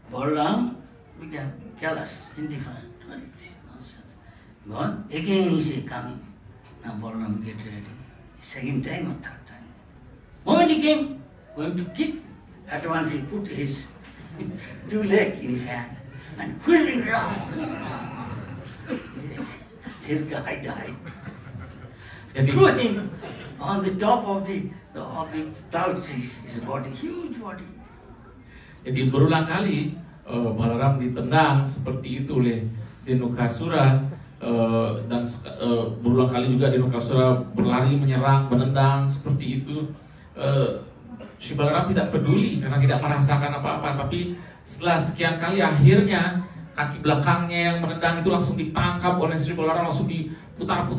S1: Balaram became careless, indifferent. What is this nonsense? Gone. Again he said, coming. Now Balaram get ready. Second time or third time. Moment he came, going to kick, at once he put his two legs in his hand and whirling around. This guy died.
S3: Jadi,
S1: Threw him on the top of the tall trees. His body, huge body.
S3: Jadi berulang kali Balaram ditendang seperti itu oleh Dhenukasura, dan berulang kali juga Dhenukasura berlari menyerang, menendang seperti itu. Sri Balaram tidak peduli karena tidak merasakan apa-apa, tapi setelah sekian kali akhirnya kaki belakangnya yang menendang itu langsung ditangkap oleh Sri Balaram, langsung diputar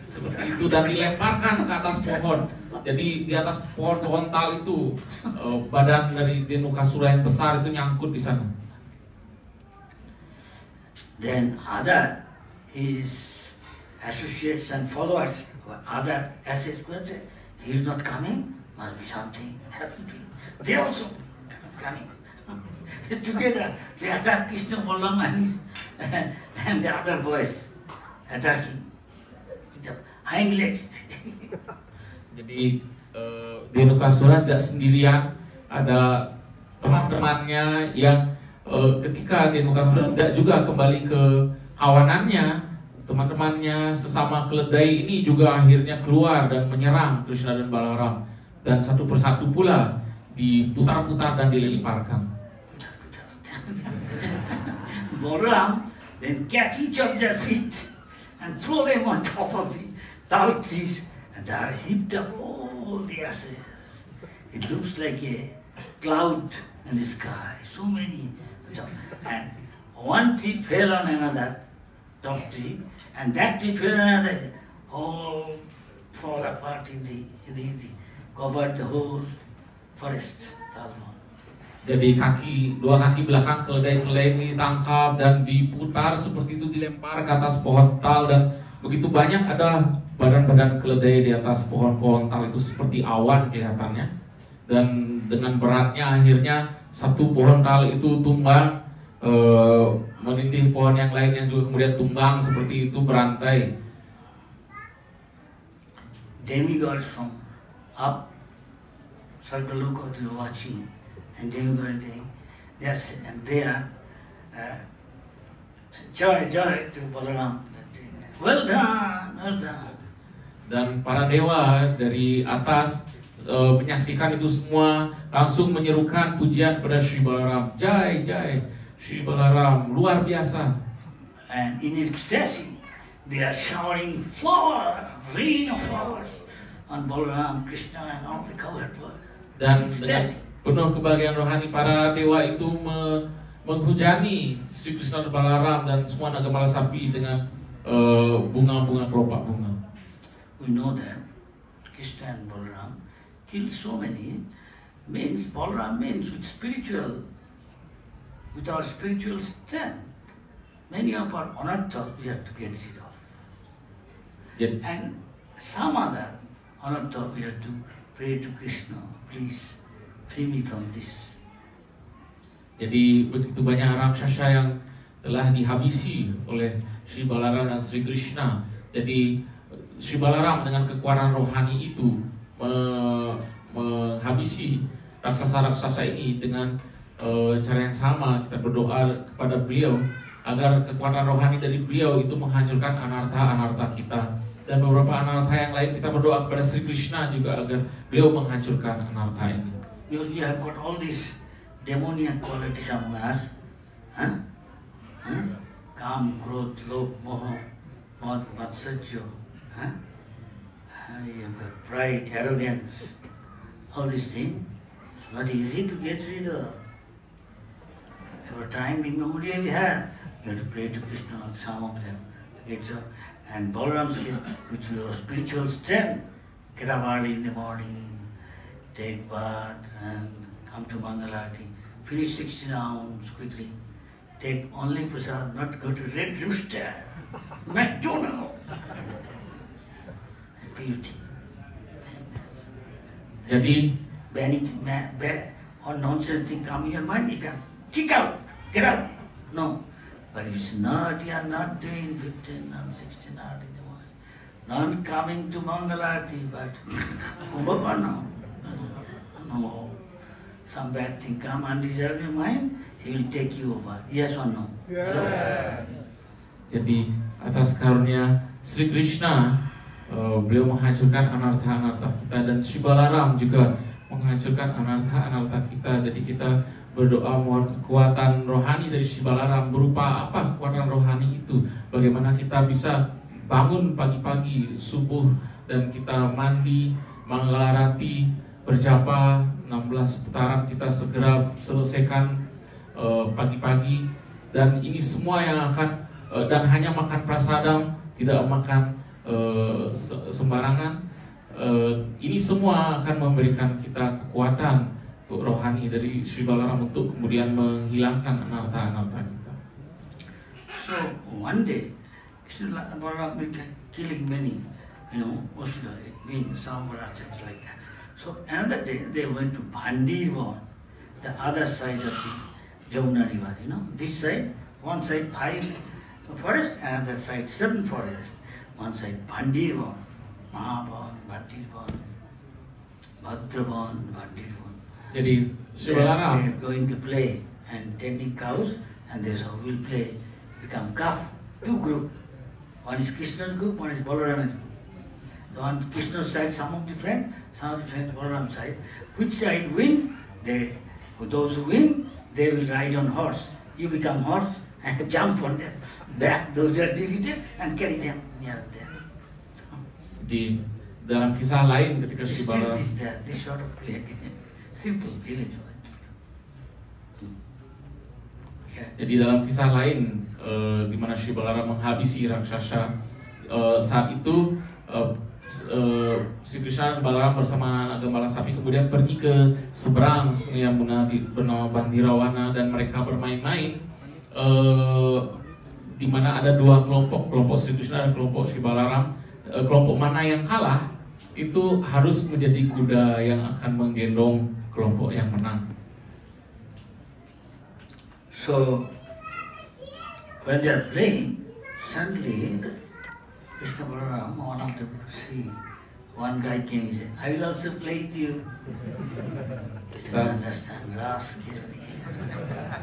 S3: seperti itu dan dilemparkan ke atas pohon. Jadi di atas pohon tal itu badan dari Dhenukasura yang besar itu nyangkut di sana.
S1: Then other his associates and followers, other assays, he is not coming. Must be something happened to him. They also coming together. They attack Krishna Balaram and the other boys attacking with the hind legs.
S3: Jadi Dhenukasura tidak sendirian, ada teman-temannya yang ketika Dhenukasura tidak juga kembali ke kawanannya, teman-temannya sesama keledai ini juga akhirnya keluar dan menyerang Krishna dan Balaram, dan satu persatu pula diputar-putar dan dilemparkan.
S1: Balaram then catch each of their feet and throw them on top of the tall trees, and they are heaped up all the ashes. It looks like a cloud in the sky, so many. And one tree fell on another top tree, and that tree fell on another. All fall apart in the covered the whole forest.
S3: Jadi dua kaki belakang keledai ini ditangkap dan diputar seperti itu, dilempar ke atas pohon tal, dan begitu banyak ada badan-badan keledai di atas pohon-pohon tal itu seperti awan kelihatannya, dan dengan beratnya akhirnya satu pohon tal itu tumbang, menindih pohon yang lain yang juga kemudian tumbang seperti itu berantai.
S1: Demigods from up Sargaloka were watching, and demigods saying, Yes, and they are joy to Balaram. Well done, well done.
S3: Dan para dewa dari atas menyaksikan itu semua langsung menyerukan pujian kepada Sri Balaram. Jai, Jai, Sri Balaram, luar biasa.
S1: And in ecstasy, they are showering flowers, rain of flowers on Balaram, Krishna, and all the colored world.
S3: Dan dengan penuh kebahagiaan rohani, para dewa itu menghujani Sri Krishna dan Balaram dan semua naga mala sapi dengan bunga-bunga kelopak bunga.
S1: We know that Krishna and Balaram killed so many. Means Balaram means with our spiritual strength, many of our anartha we have to get rid of.
S3: Yep.
S1: And some other anartha we have to pray to Krishna, please free me from this.
S3: Jadi begitu banyak raksasa yang telah dihabisi oleh Sri Balaram dan Sri Krishna. Jadi Sri Balaram dengan kekuatan rohani itu menghabisi raksasa-raksasa ini dengan cara yang sama. Kita berdoa kepada beliau agar kekuatan rohani dari beliau itu menghancurkan anartha-anartha kita. Dan beberapa anartha yang lain kita berdoa kepada Sri Krishna juga agar beliau menghancurkan anartha ini.
S1: Because we have got all these demoniac qualities among us. Kam, Krodh, Lobh, Moha, Mad, Matsarya. You have got pride, arrogance, all these things. It's not easy to get rid of. Every time immemorial we have, you have to pray to Krishna on some of them. And Balaram says, which is your spiritual strength, get up early in the morning, take bath and come to Mangalarti. Finish 16 rounds quickly. Take only prasad, not go to Red Rooster, McDonald's. Beauty.
S3: Jadi
S1: Anything bad or nonsense thing come in your mind, you can kick out, get out. No. But if it's not, you are not doing 15 or 16 hours in the morning. Not coming to Mangalarti, but no. Some bad thing come and disturb your mind, he will take you over. Yes or no?
S4: Yes.
S3: Jadi atas karunia Sri Krishna, beliau menghancurkan anartha-anartha kita, dan Sri Balaram juga menghancurkan anartha-anartha kita. Jadi kita berdoa mohon kekuatan rohani dari Sri Balaram. Berupa apa kekuatan rohani itu? Bagaimana kita bisa bangun pagi-pagi subuh dan kita mandi, Mangalarati, berjapa 16 putaran kita segera selesaikan pagi-pagi, dan ini semua yang akan dan hanya makan prasadam, tidak makan sembarangan. Ini semua akan memberikan kita kekuatan rohani dari Sri Balaram untuk kemudian menghilangkan anartha-anartha kita.
S1: So one day, Sri Balaram began killing many, Osudha, it means Samvarachas like that. So another day they went to Bhandirvan, the other side of the Jamuna river, this side, one side 5 forest, another side 7 forest. One side Bhandirvan, Mahabhan, Bhandirvan, Bhadravan, Bhandirvan.
S3: Jadi Sri
S1: They
S3: Balaram
S1: are going to play and tending cows, and they will play, become calf, 2 groups. One is Krishna's group, one is Balaram's group. On Krishna's side, some of the friends, some of the friends Balaram's side. Which side win? Those who win, they will ride on horse. You become horse and jump on them back. Those are defeated and carry them near there.
S3: di dalam kisah lain ketika Sri
S1: Still
S3: Balaram
S1: is there. This sort of play, simple village.
S3: Jadi dalam kisah lain di mana Sri Balaram menghabisi raksasa, saat itu Sri Krishna dan Balaram bersama anak gembala sapi kemudian pergi ke seberang Sungai Yamuna bernama Bandirawana, dan mereka bermain-main di mana ada 2 kelompok Sri Krishna dan kelompok Sri Balaram. Kelompok mana yang kalah itu harus menjadi kuda yang akan menggendong kelompok yang menang.
S1: So when they are playing, suddenly Krishna Balaram, one of them, see one guy came, he said, I will also play with you. Didn't understand, rascal.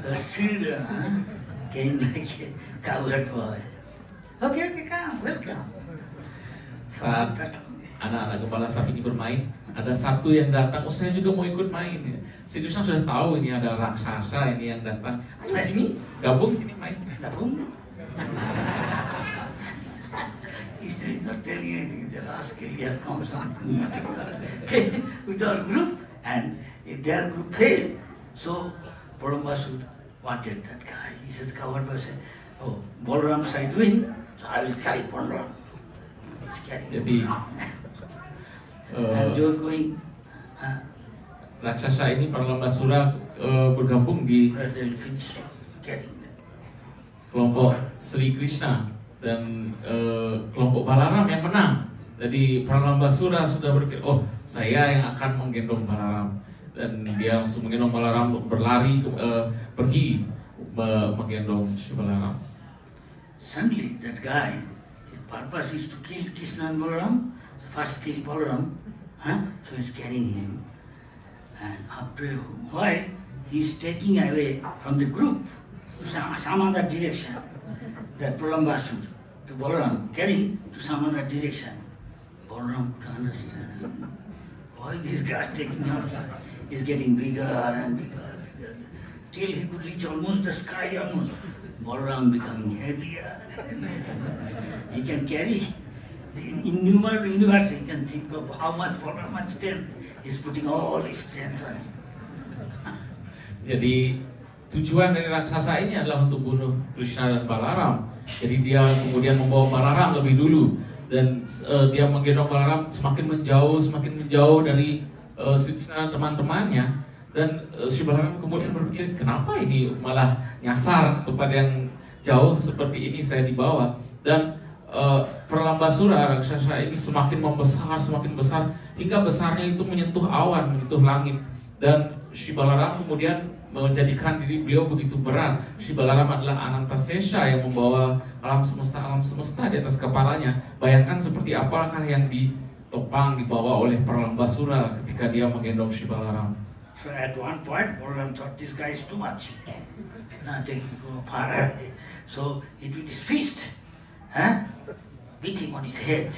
S1: The children came like a cowherd boy. Okay, come, welcome.
S3: Saat anak-anak gembala sapi ini bermain, ada satu yang datang, oh saya juga mau ikut main. Si Krishna sudah tahu ini ada raksasa ini yang datang. Ayo sini, gabung sini main.
S1: Gabung? He's not telling anything, he's a rascal, he has come something with our group, and if their group failed, so Parambasur wanted that guy. He says, coward boy said, oh, Balaram side win, so I will carry Balaram. He's carrying.
S3: Jadi
S1: And you're going,
S3: raksasa ini Parambasura bergabung di
S1: they will finish carrying.
S3: kelompok Sri Krishna dan kelompok Balaram yang menang. Jadi Parambasura sudah berpikir, oh saya yang akan menggendong Balaram, dan dia langsung menggendong Balaram berlari pergi menggendong si Balaram.
S1: Suddenly that guy, his purpose is to kill Krishna and Balaram, first kill Balaram, so he's carrying him, and after a while he's taking away from the group to some other direction, that Parambasur to Balaram, carrying to some other direction. Balaram could understand why this guy's taking out, is getting bigger and bigger, till he could reach almost the sky almost. Balaram becoming heavier. He can carry the innumerable universe. He can think of how much Balaram strength. He's putting all his strength on him.
S3: Jadi tujuan dari raksasa ini adalah untuk bunuh Krishna dan Balaram. Jadi dia kemudian membawa Balaram lebih dulu, dan dia menggendong Balaram semakin menjauh dari Krishna dan teman-temannya. Dan si Balaram kemudian berpikir, kenapa ini malah nyasar kepada yang jauh seperti ini saya dibawa. Dan Parambasura raksasa ini semakin besar hingga besarnya itu menyentuh awan, menyentuh langit. Dan si Balaram kemudian menjadikan diri beliau begitu berat. Si Balaram adalah Anantasesha yang membawa alam semesta di atas kepalanya. Bayangkan seperti apakah yang dibawa oleh Parambasura ketika dia menggendong si Balaram.
S1: So at one point, Balaram thought this guy is too much. Now taking him far. So it with his fist, beat him on his head.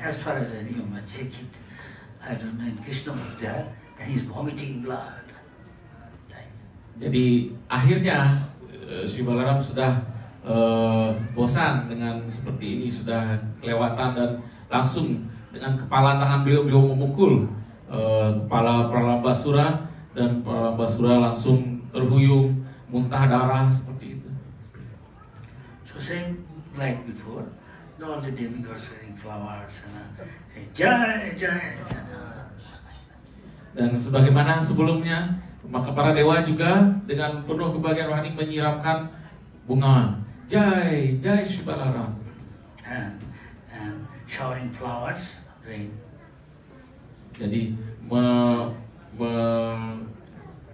S1: As far as I remember, check it. I don't know, in Krishna was there, and he's vomiting blood.
S3: Jadi akhirnya si Balaram sudah bosan dengan seperti ini, sudah kelewatan, dan langsung dengan kepala tangan beliau memukul kepala Parambasura, dan Parambasura langsung terhuyung muntah darah seperti itu.
S1: So same like before, all the demigods wearing flowers and saying Jai Jai.
S3: Dan sebagaimana sebelumnya, maka para dewa juga dengan penuh kebahagiaan rohani menyiramkan bunga Jai Jai Shri Balaram,
S1: And showering flowers, rain.
S3: Jadi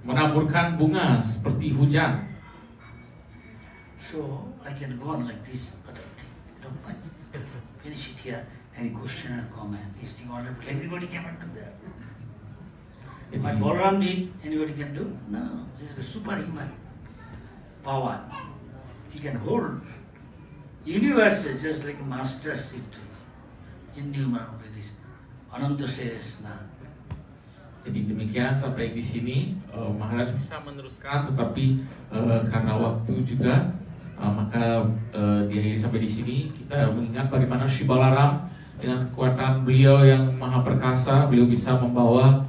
S3: menaburkan bunga seperti hujan.
S1: So I can go on like this, but I think don't mind. Finish it here. Any question or comment? Is the order? Everybody cannot do that. What Balaram did, anybody can do? No, he's a superhuman power. He can hold universes just like a master seat. Innumerable this. Ananta says, nah.
S3: Jadi demikian sampai di sini Maharaj bisa meneruskan, tetapi karena waktu juga maka diakhiri sampai di sini. Kita mengingat bagaimana Shri Balaram dengan kekuatan beliau yang maha perkasa, beliau bisa membawa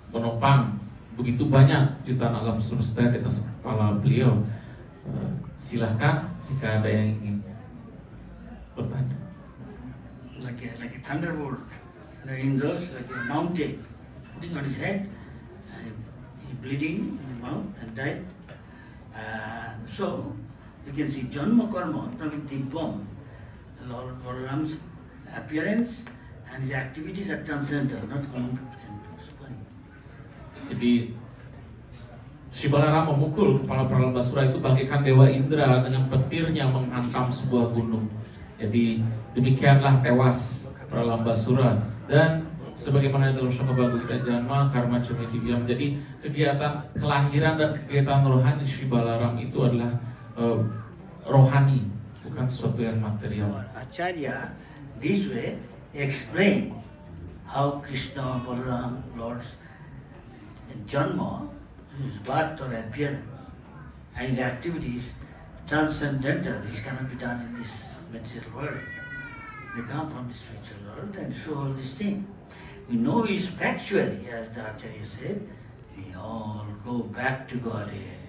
S3: menopang begitu banyak jutaan alam semesta di atas kepala beliau. Silahkan jika ada yang ingin bertanya.
S1: Like a thunderbolt, the angels like a mountain putting on his head, and he bleeding in the mouth and died. So you can see Janma Karma, Dimpam, Lord Balaram's appearance and his activities are transcendental, not common.
S3: Jadi Shri Balaram memukul kepala Parambasura itu bagaikan Dewa Indra dengan petirnya menghantam sebuah gunung. Jadi demikianlah tewas Pralambasura. Dan sebagaimana dalam Saka Bagu kita Janma Karma Cemetiviam, jadi kegiatan kelahiran dan kegiatan rohani Sri Balaram itu adalah rohani, bukan sesuatu yang material.
S1: Acharya this way explain how Krishna, Balaram, Lord's Janma, his birth or appearance, and his activities transcendental, which cannot be done in this material world. They come from the spiritual world and show all these things. We know is factually, as the Acharya said, we all go back to Godhead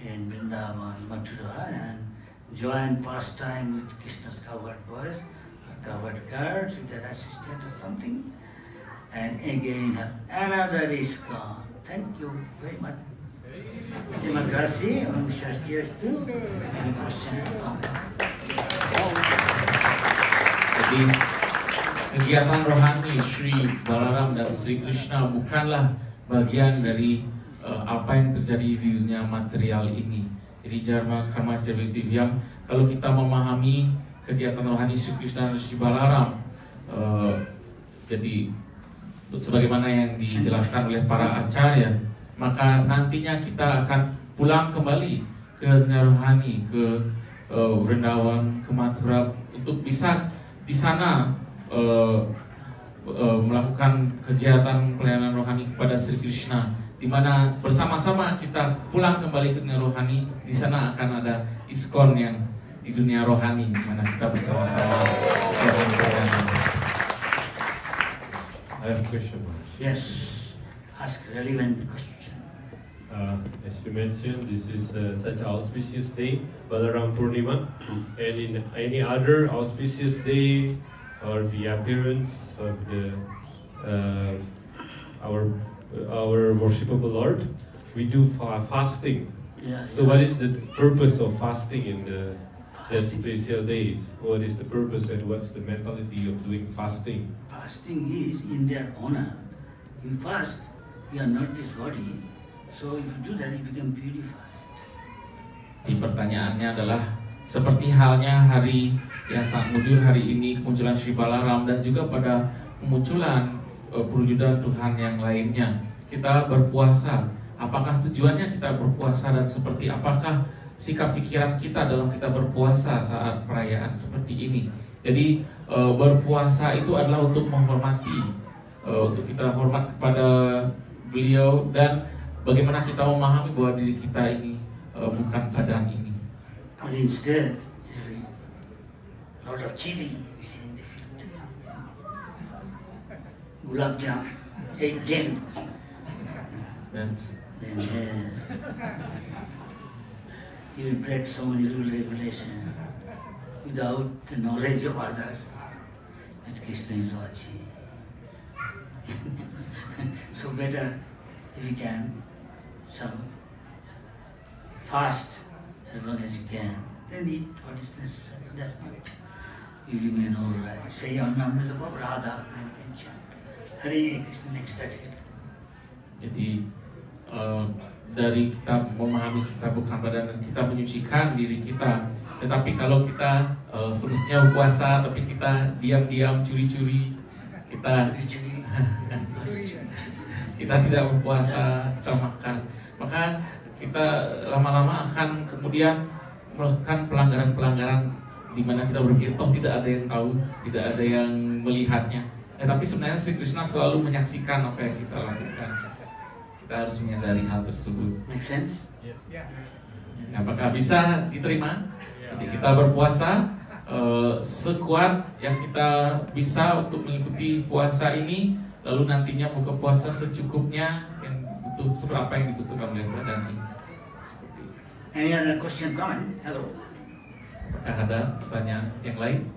S1: in Vrindavan, Mathura, and join pastime with Krishna's covered boys, or covered girls with their assistant or something, and again have another ISKCON. Thank you very much. Terima kasih. Om Swastiastu. Any question or comment?
S3: Jadi kegiatan rohani Sri Balaram dan Sri Krishna bukanlah bagian dari apa yang terjadi di dunia material ini. Jadi Dharma Karma Cemetiviam, kalau kita memahami kegiatan rohani Sri Krishna dan Sri Balaram, jadi sebagaimana yang dijelaskan oleh para acarya, maka nantinya kita akan pulang kembali ke dunia rohani, ke Vrindavan, ke Mathura, untuk bisa di sana melakukan kegiatan pelayanan rohani kepada Sri Krishna, di mana bersama-sama kita pulang kembali ke dunia rohani. Di sana akan ada ISKCON yang di dunia rohani, di mana kita bersama-sama melakukan pelayanan.
S2: I have a question.
S1: Yes, ask relevant question.
S2: As you mentioned, this is such an auspicious day, Balaram Purnima, and in any other auspicious day or the appearance of the our worshipable Lord, we do fasting.
S1: Yeah,
S2: So what is the purpose of fasting in that special days? What is the purpose and what's the mentality of doing fasting?
S1: fasting is in their honor. You fast, you are not this body, so if you do that, you become purified.
S3: Di pertanyaannya adalah seperti halnya hari yang sangat mujur hari ini, kemunculan Sri Balaram, dan juga pada kemunculan perwujudan Tuhan yang lainnya. Kita berpuasa. Apakah tujuannya kita berpuasa dan seperti apakah sikap pikiran kita dalam kita berpuasa saat perayaan seperti ini? Jadi berpuasa itu adalah untuk menghormati, untuk kita hormat kepada beliau, dan bagaimana kita memahami bahwa diri kita ini bukan badan ini.
S1: But instead, a lot of cheating we see in the field. Gulab Jam, 8-10.
S3: Dan
S1: Then you will break so many rule regulations without the knowledge of others that Krishna is watching. So better if you can some fast as long as you can, then eat what is necessary. That's not. You remain all right. Say your name is about Radha and you can chant Hare Krishna next article.
S3: jadi dari kita memahami kita bukan badan dan kita menyucikan diri kita. Tetapi kalau kita semestinya berpuasa tapi kita diam-diam curi-curi, kita tidak berpuasa, kita makan, maka kita lama-lama akan kemudian melakukan pelanggaran-pelanggaran di mana kita berpikir toh tidak ada yang tahu, tidak ada yang melihatnya. Tapi sebenarnya Sri Krishna selalu menyaksikan apa yang kita lakukan. Kita harus menyadari hal tersebut.
S1: Make sense?
S3: Apakah bisa diterima? Jadi kita berpuasa sekuat yang kita bisa untuk mengikuti puasa ini, lalu nantinya buka puasa secukupnya yang butuh seberapa yang dibutuhkan oleh badan ini.
S1: Any other question, comment? Hello.
S3: Apakah ada pertanyaan yang lain?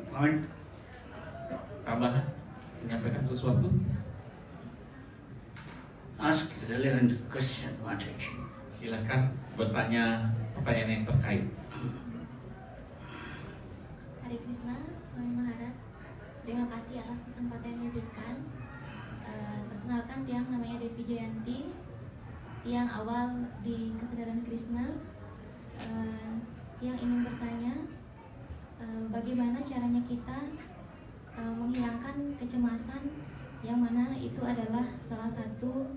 S1: Comment?
S3: Tambahan? Menyampaikan sesuatu?
S1: Ask relevant question, Maharaj.
S3: Silahkan bertanya pertanyaan yang terkait.
S5: Hare Krishna, Swami Maharaj. Terima kasih atas kesempatan yang diberikan. Perkenalkan, tiang namanya Devi Jayanti, yang awal di Kesadaran Krishna. Yang ingin bertanya, bagaimana caranya kita menghilangkan kecemasan, yang mana itu adalah salah satu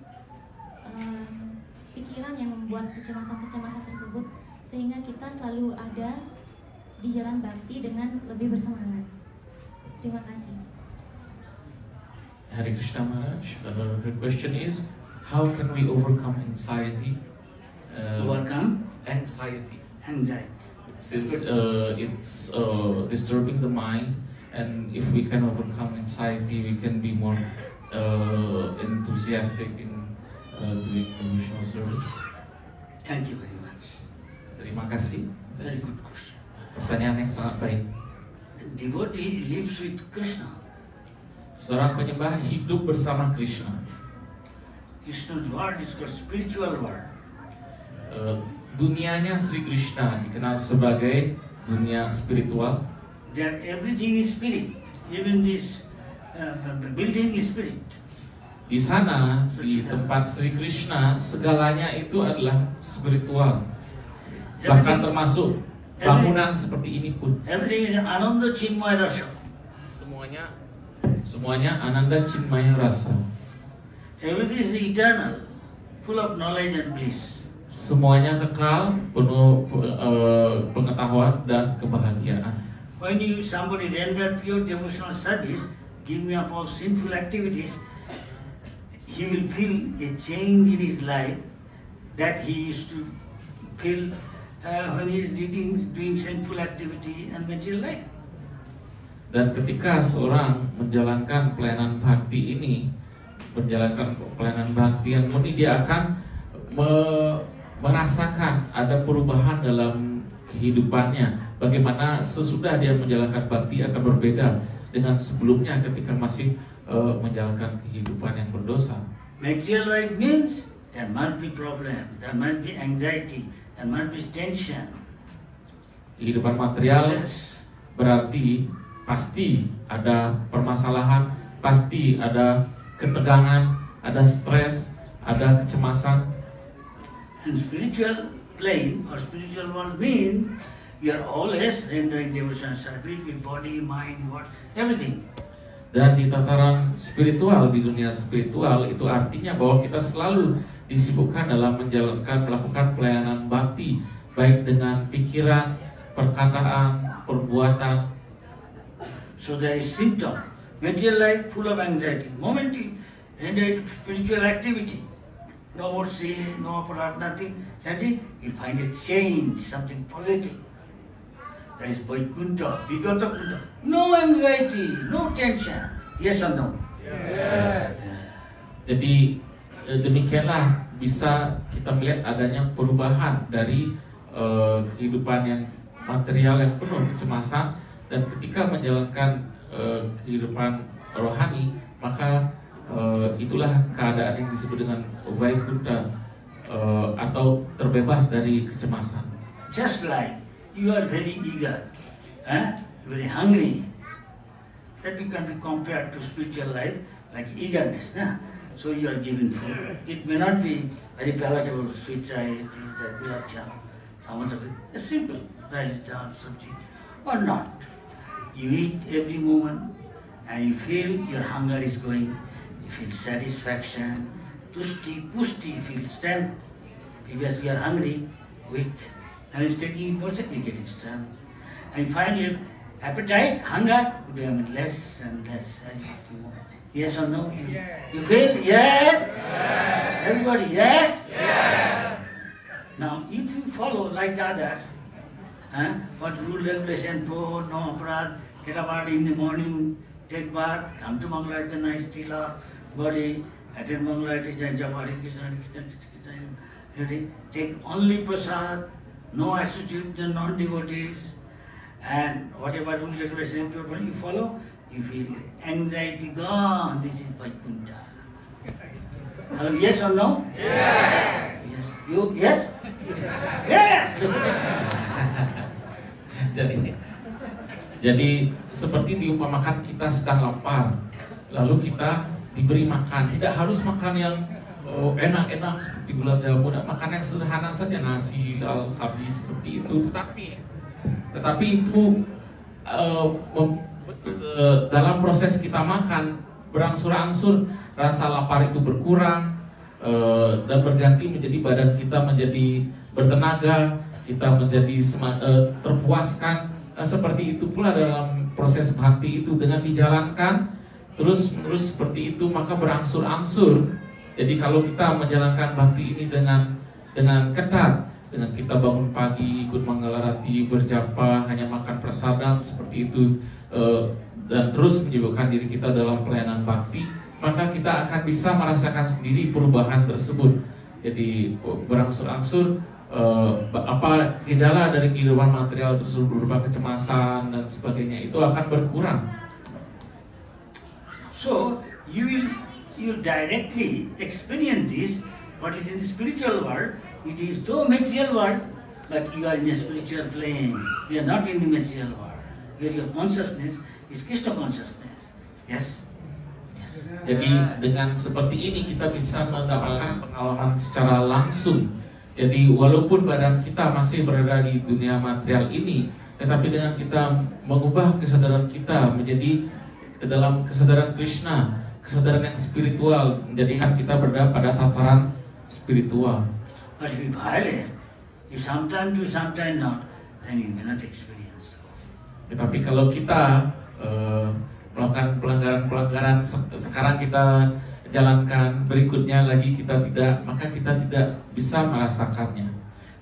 S5: pikiran yang membuat kecemasan-kecemasan tersebut, sehingga kita selalu ada di jalan bakti dengan lebih bersemangat. Terima kasih.
S3: Hare Krishna Maharaj, her question is, how can we overcome anxiety?
S1: Overcome
S3: Anxiety.
S1: anxiety.
S3: Since it's disturbing the mind, and if we can overcome anxiety, we can be more enthusiastic in doing devotional service.
S1: Thank you very much.
S3: Terima kasih.
S1: Very good question.
S3: Pertanyaan yang sangat baik.
S1: Devotee lives with Krishna.
S3: Seorang penyembah hidup bersama Krishna.
S1: Krishna's world is called spiritual world.
S3: Dunianya Sri Krishna dikenal sebagai dunia spiritual.
S1: That everything is spirit. Even this building is spirit.
S3: Di sana, di tempat Sri Krishna, segalanya itu adalah spiritual. Bahkan termasuk bangunan seperti ini pun.
S1: Everything is Ananda Chinmaya Rasa.
S3: Semuanya Ananda Chinmaya Rasa.
S1: Everything is eternal, full of knowledge and bliss.
S3: Semuanya kekal, penuh pengetahuan dan kebahagiaan.
S1: When somebody render pure devotional service, giving up all sinful activities, he will feel a change in his life that he used to feel when he is doing sinful activity and material life.
S3: Dan ketika seorang menjalankan pelayanan bakti ini, menjalankan pelayanan bakti yang murni, dia akan merasakan ada perubahan dalam kehidupannya. Bagaimana sesudah dia menjalankan bakti akan berbeda dengan sebelumnya ketika masih menjalankan kehidupan yang berdosa.
S1: Material life means there must be problem, there must be anxiety, there must be tension.
S3: Kehidupan material berarti pasti ada permasalahan, pasti ada ketegangan, ada stres, ada kecemasan.
S1: And spiritual plane or spiritual world means you are always rendering devotional service with body, mind, word, everything.
S3: Dan di tataran spiritual, di dunia spiritual, itu artinya bahwa kita selalu disibukkan dalam melakukan pelayanan bakti, baik dengan pikiran, perkataan, perbuatan.
S1: So there is symptom. Material life full of anxiety. Moment you render it spiritual activity, no more sin, no aparat, nothing, you'll find a change, something positive. That is Vaikuntha, Vigata Kunta. No anxiety, no tension. Yes or no?
S4: Yes.
S3: Jadi demikianlah bisa kita melihat adanya perubahan dari kehidupan yang material yang penuh kecemasan, dan ketika menjalankan kehidupan rohani, maka itulah keadaan yang disebut dengan Vaikuntha, atau terbebas dari kecemasan.
S1: Just like you are very eager, very hungry. That can be compared to spiritual life like eagerness. So you are given food. It may not be very palatable, sweet rice, gulab jamun, samosa. It's simple, rice, dal, sabji, or not. You eat every moment, and you feel your hunger is going. You feel satisfaction, pushti, you feel strength. Because you are hungry, weak. And instead you more you're getting strength. And you find your appetite, hunger, becoming less and less as you do more. Yes or no? You feel? Yes? Yes. Everybody, yes? Yes. Now, if you follow like the others, what rule, regulation, food, no aparat, get up early in the morning, take bath, come to Mangalarti, nice tila, body, attend Mangalarti, Japari, Krishna, take only prasad, no associate with the non-devotees, and whatever rules, regulation, you follow, you feel anxiety gone. This is Vaikuntha. Yes or no? Yes. You yes? Yes.
S3: Jadi seperti diumpamakan kita sedang lapar, lalu kita diberi makan. Tidak harus makan yang enak-enak seperti gulab jamun, makan yang sederhana saja, nasi, sabji seperti itu. Tetapi itu dalam proses kita makan berangsur-angsur rasa lapar itu berkurang dan berganti menjadi badan kita menjadi bertenaga, kita menjadi terpuaskan. Seperti itu pula dalam proses bhakti itu, dengan dijalankan terus-menerus seperti itu maka berangsur-angsur. Jadi kalau kita menjalankan bhakti ini dengan ketat, dengan kita bangun pagi, ikut manggalarati, berjapa, hanya makan prasadam seperti itu, dan terus menyibukkan diri kita dalam pelayanan bhakti, maka kita akan bisa merasakan sendiri perubahan tersebut. Jadi berangsur-angsur apa gejala dari kehidupan material tersebut berupa kecemasan dan sebagainya itu akan berkurang.
S1: So you directly experience this. What is in the spiritual world, it is though material world, but you are in the spiritual plane. You are not in the material world. Your consciousness is Krishna consciousness. Yes.
S3: Jadi dengan seperti ini kita bisa mendapatkan pengalaman secara langsung. Jadi walaupun badan kita masih berada di dunia material ini, tetapi dengan kita mengubah kesadaran kita menjadi ke dalam kesadaran Krishna, kesadaran yang spiritual, menjadikan kita berada pada tataran spiritual.
S1: But if you violate, if sometime do, sometime not, then you may not experience.
S3: Tetapi kalau kita melakukan pelanggaran-pelanggaran sekarang kita jalankan, berikutnya lagi kita tidak, maka kita tidak bisa merasakannya.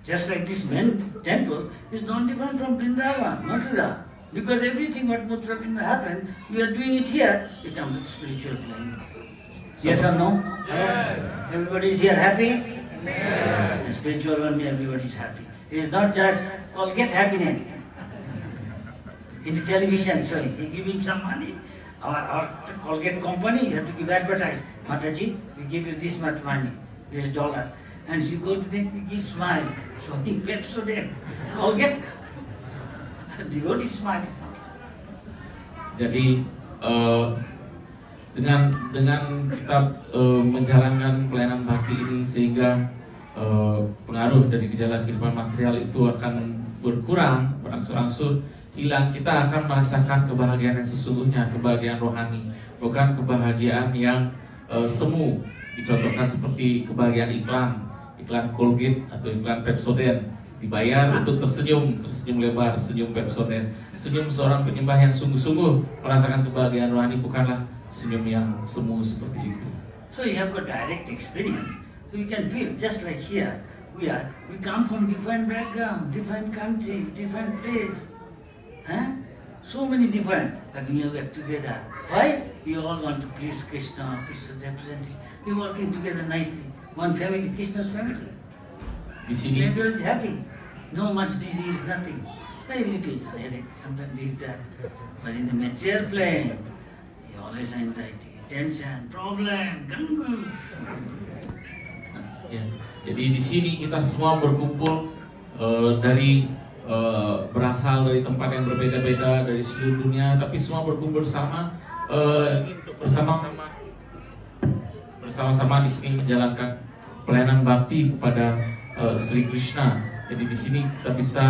S1: Just like this main temple is not different from Vrindavan, Mathura. Because everything what Mathura Vrindavan happened, we are doing it here, it comes to spiritual plane. Yes or no?
S4: Yes.
S1: Everybody is here happy? Yes. The spiritual one, everybody is happy. It is not just Colgate happiness. In the television, sorry, he give him some money. Our Colgate company, you have to give advertise. Mataji, we give you this much money, this dollar. And she go to them, we give smile. So he gets to them. Colgate, devotee smile.
S3: Jadi dengan kita menjalankan pelayanan bhakti ini sehingga pengaruh dari gejala kehidupan material itu akan berkurang, berangsur-angsur hilang, kita akan merasakan kebahagiaan yang sesungguhnya, kebahagiaan rohani, bukan kebahagiaan yang semu. Dicontohkan seperti kebahagiaan iklan Colgate atau iklan Pepsodent, dibayar untuk tersenyum lebar, senyum Pepsodent. Senyum seorang penyembah yang sungguh-sungguh merasakan kebahagiaan rohani, bukanlah senyum yang semu seperti itu.
S1: So you have got direct experience. So you can feel just like here. We come from different background, different country, different place. Huh? So many different, but we are together. Why? We all want to please Krishna, Krishna's representative. We are working together nicely. One family, Krishna's family.
S3: Di sini
S1: Everybody is happy. No much disease, nothing. Very little headache, sometimes this, that. But in the material plane, you always anxiety, tension, problem, ganggu.
S3: ya, jadi di sini kita semua berkumpul berasal dari tempat yang berbeda-beda dari seluruh dunia, tapi semua berkumpul bersama-sama di sini menjalankan pelayanan bakti kepada Sri Krishna. Jadi di sini kita bisa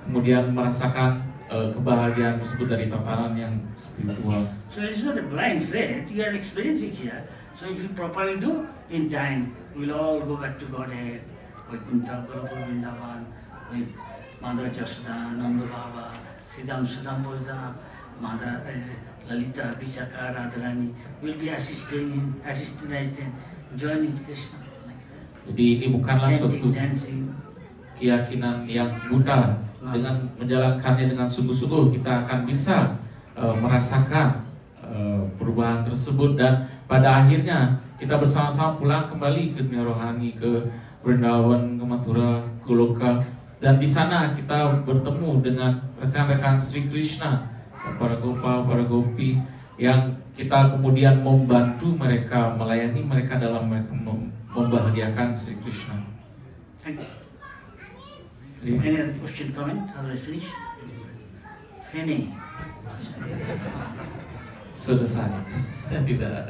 S3: kemudian merasakan kebahagiaan tersebut dari tatanan yang spiritual.
S1: So it's not a blind faith, you are experiencing here. So if you properly do, in time we'll all go back to Godhead, Vaikuntha, Vrindavan, with Mother Jasudha, Nanda Baba, Siddham Sudhamboda, Mother Lalita, Vishaka, Radharani will be assisting, joining Krishna.
S3: Jadi ini bukanlah suatu
S1: Chanting, dancing.
S3: keyakinan yang buta. Dengan menjalankannya dengan sungguh-sungguh kita akan bisa merasakan perubahan tersebut, dan pada akhirnya kita bersama-sama pulang kembali ke dunia rohani, ke Vrindavan, ke Mathura, ke Loka, dan di sana kita bertemu dengan rekan-rekan Sri Krishna, para gopa, para gopi, yang kita kemudian membantu mereka, melayani mereka dalam mereka membahagiakan Sri Krishna.
S1: Thank you. Any other question, comment? Otherwise finish? Finish.
S3: Selesai. Tidak ada.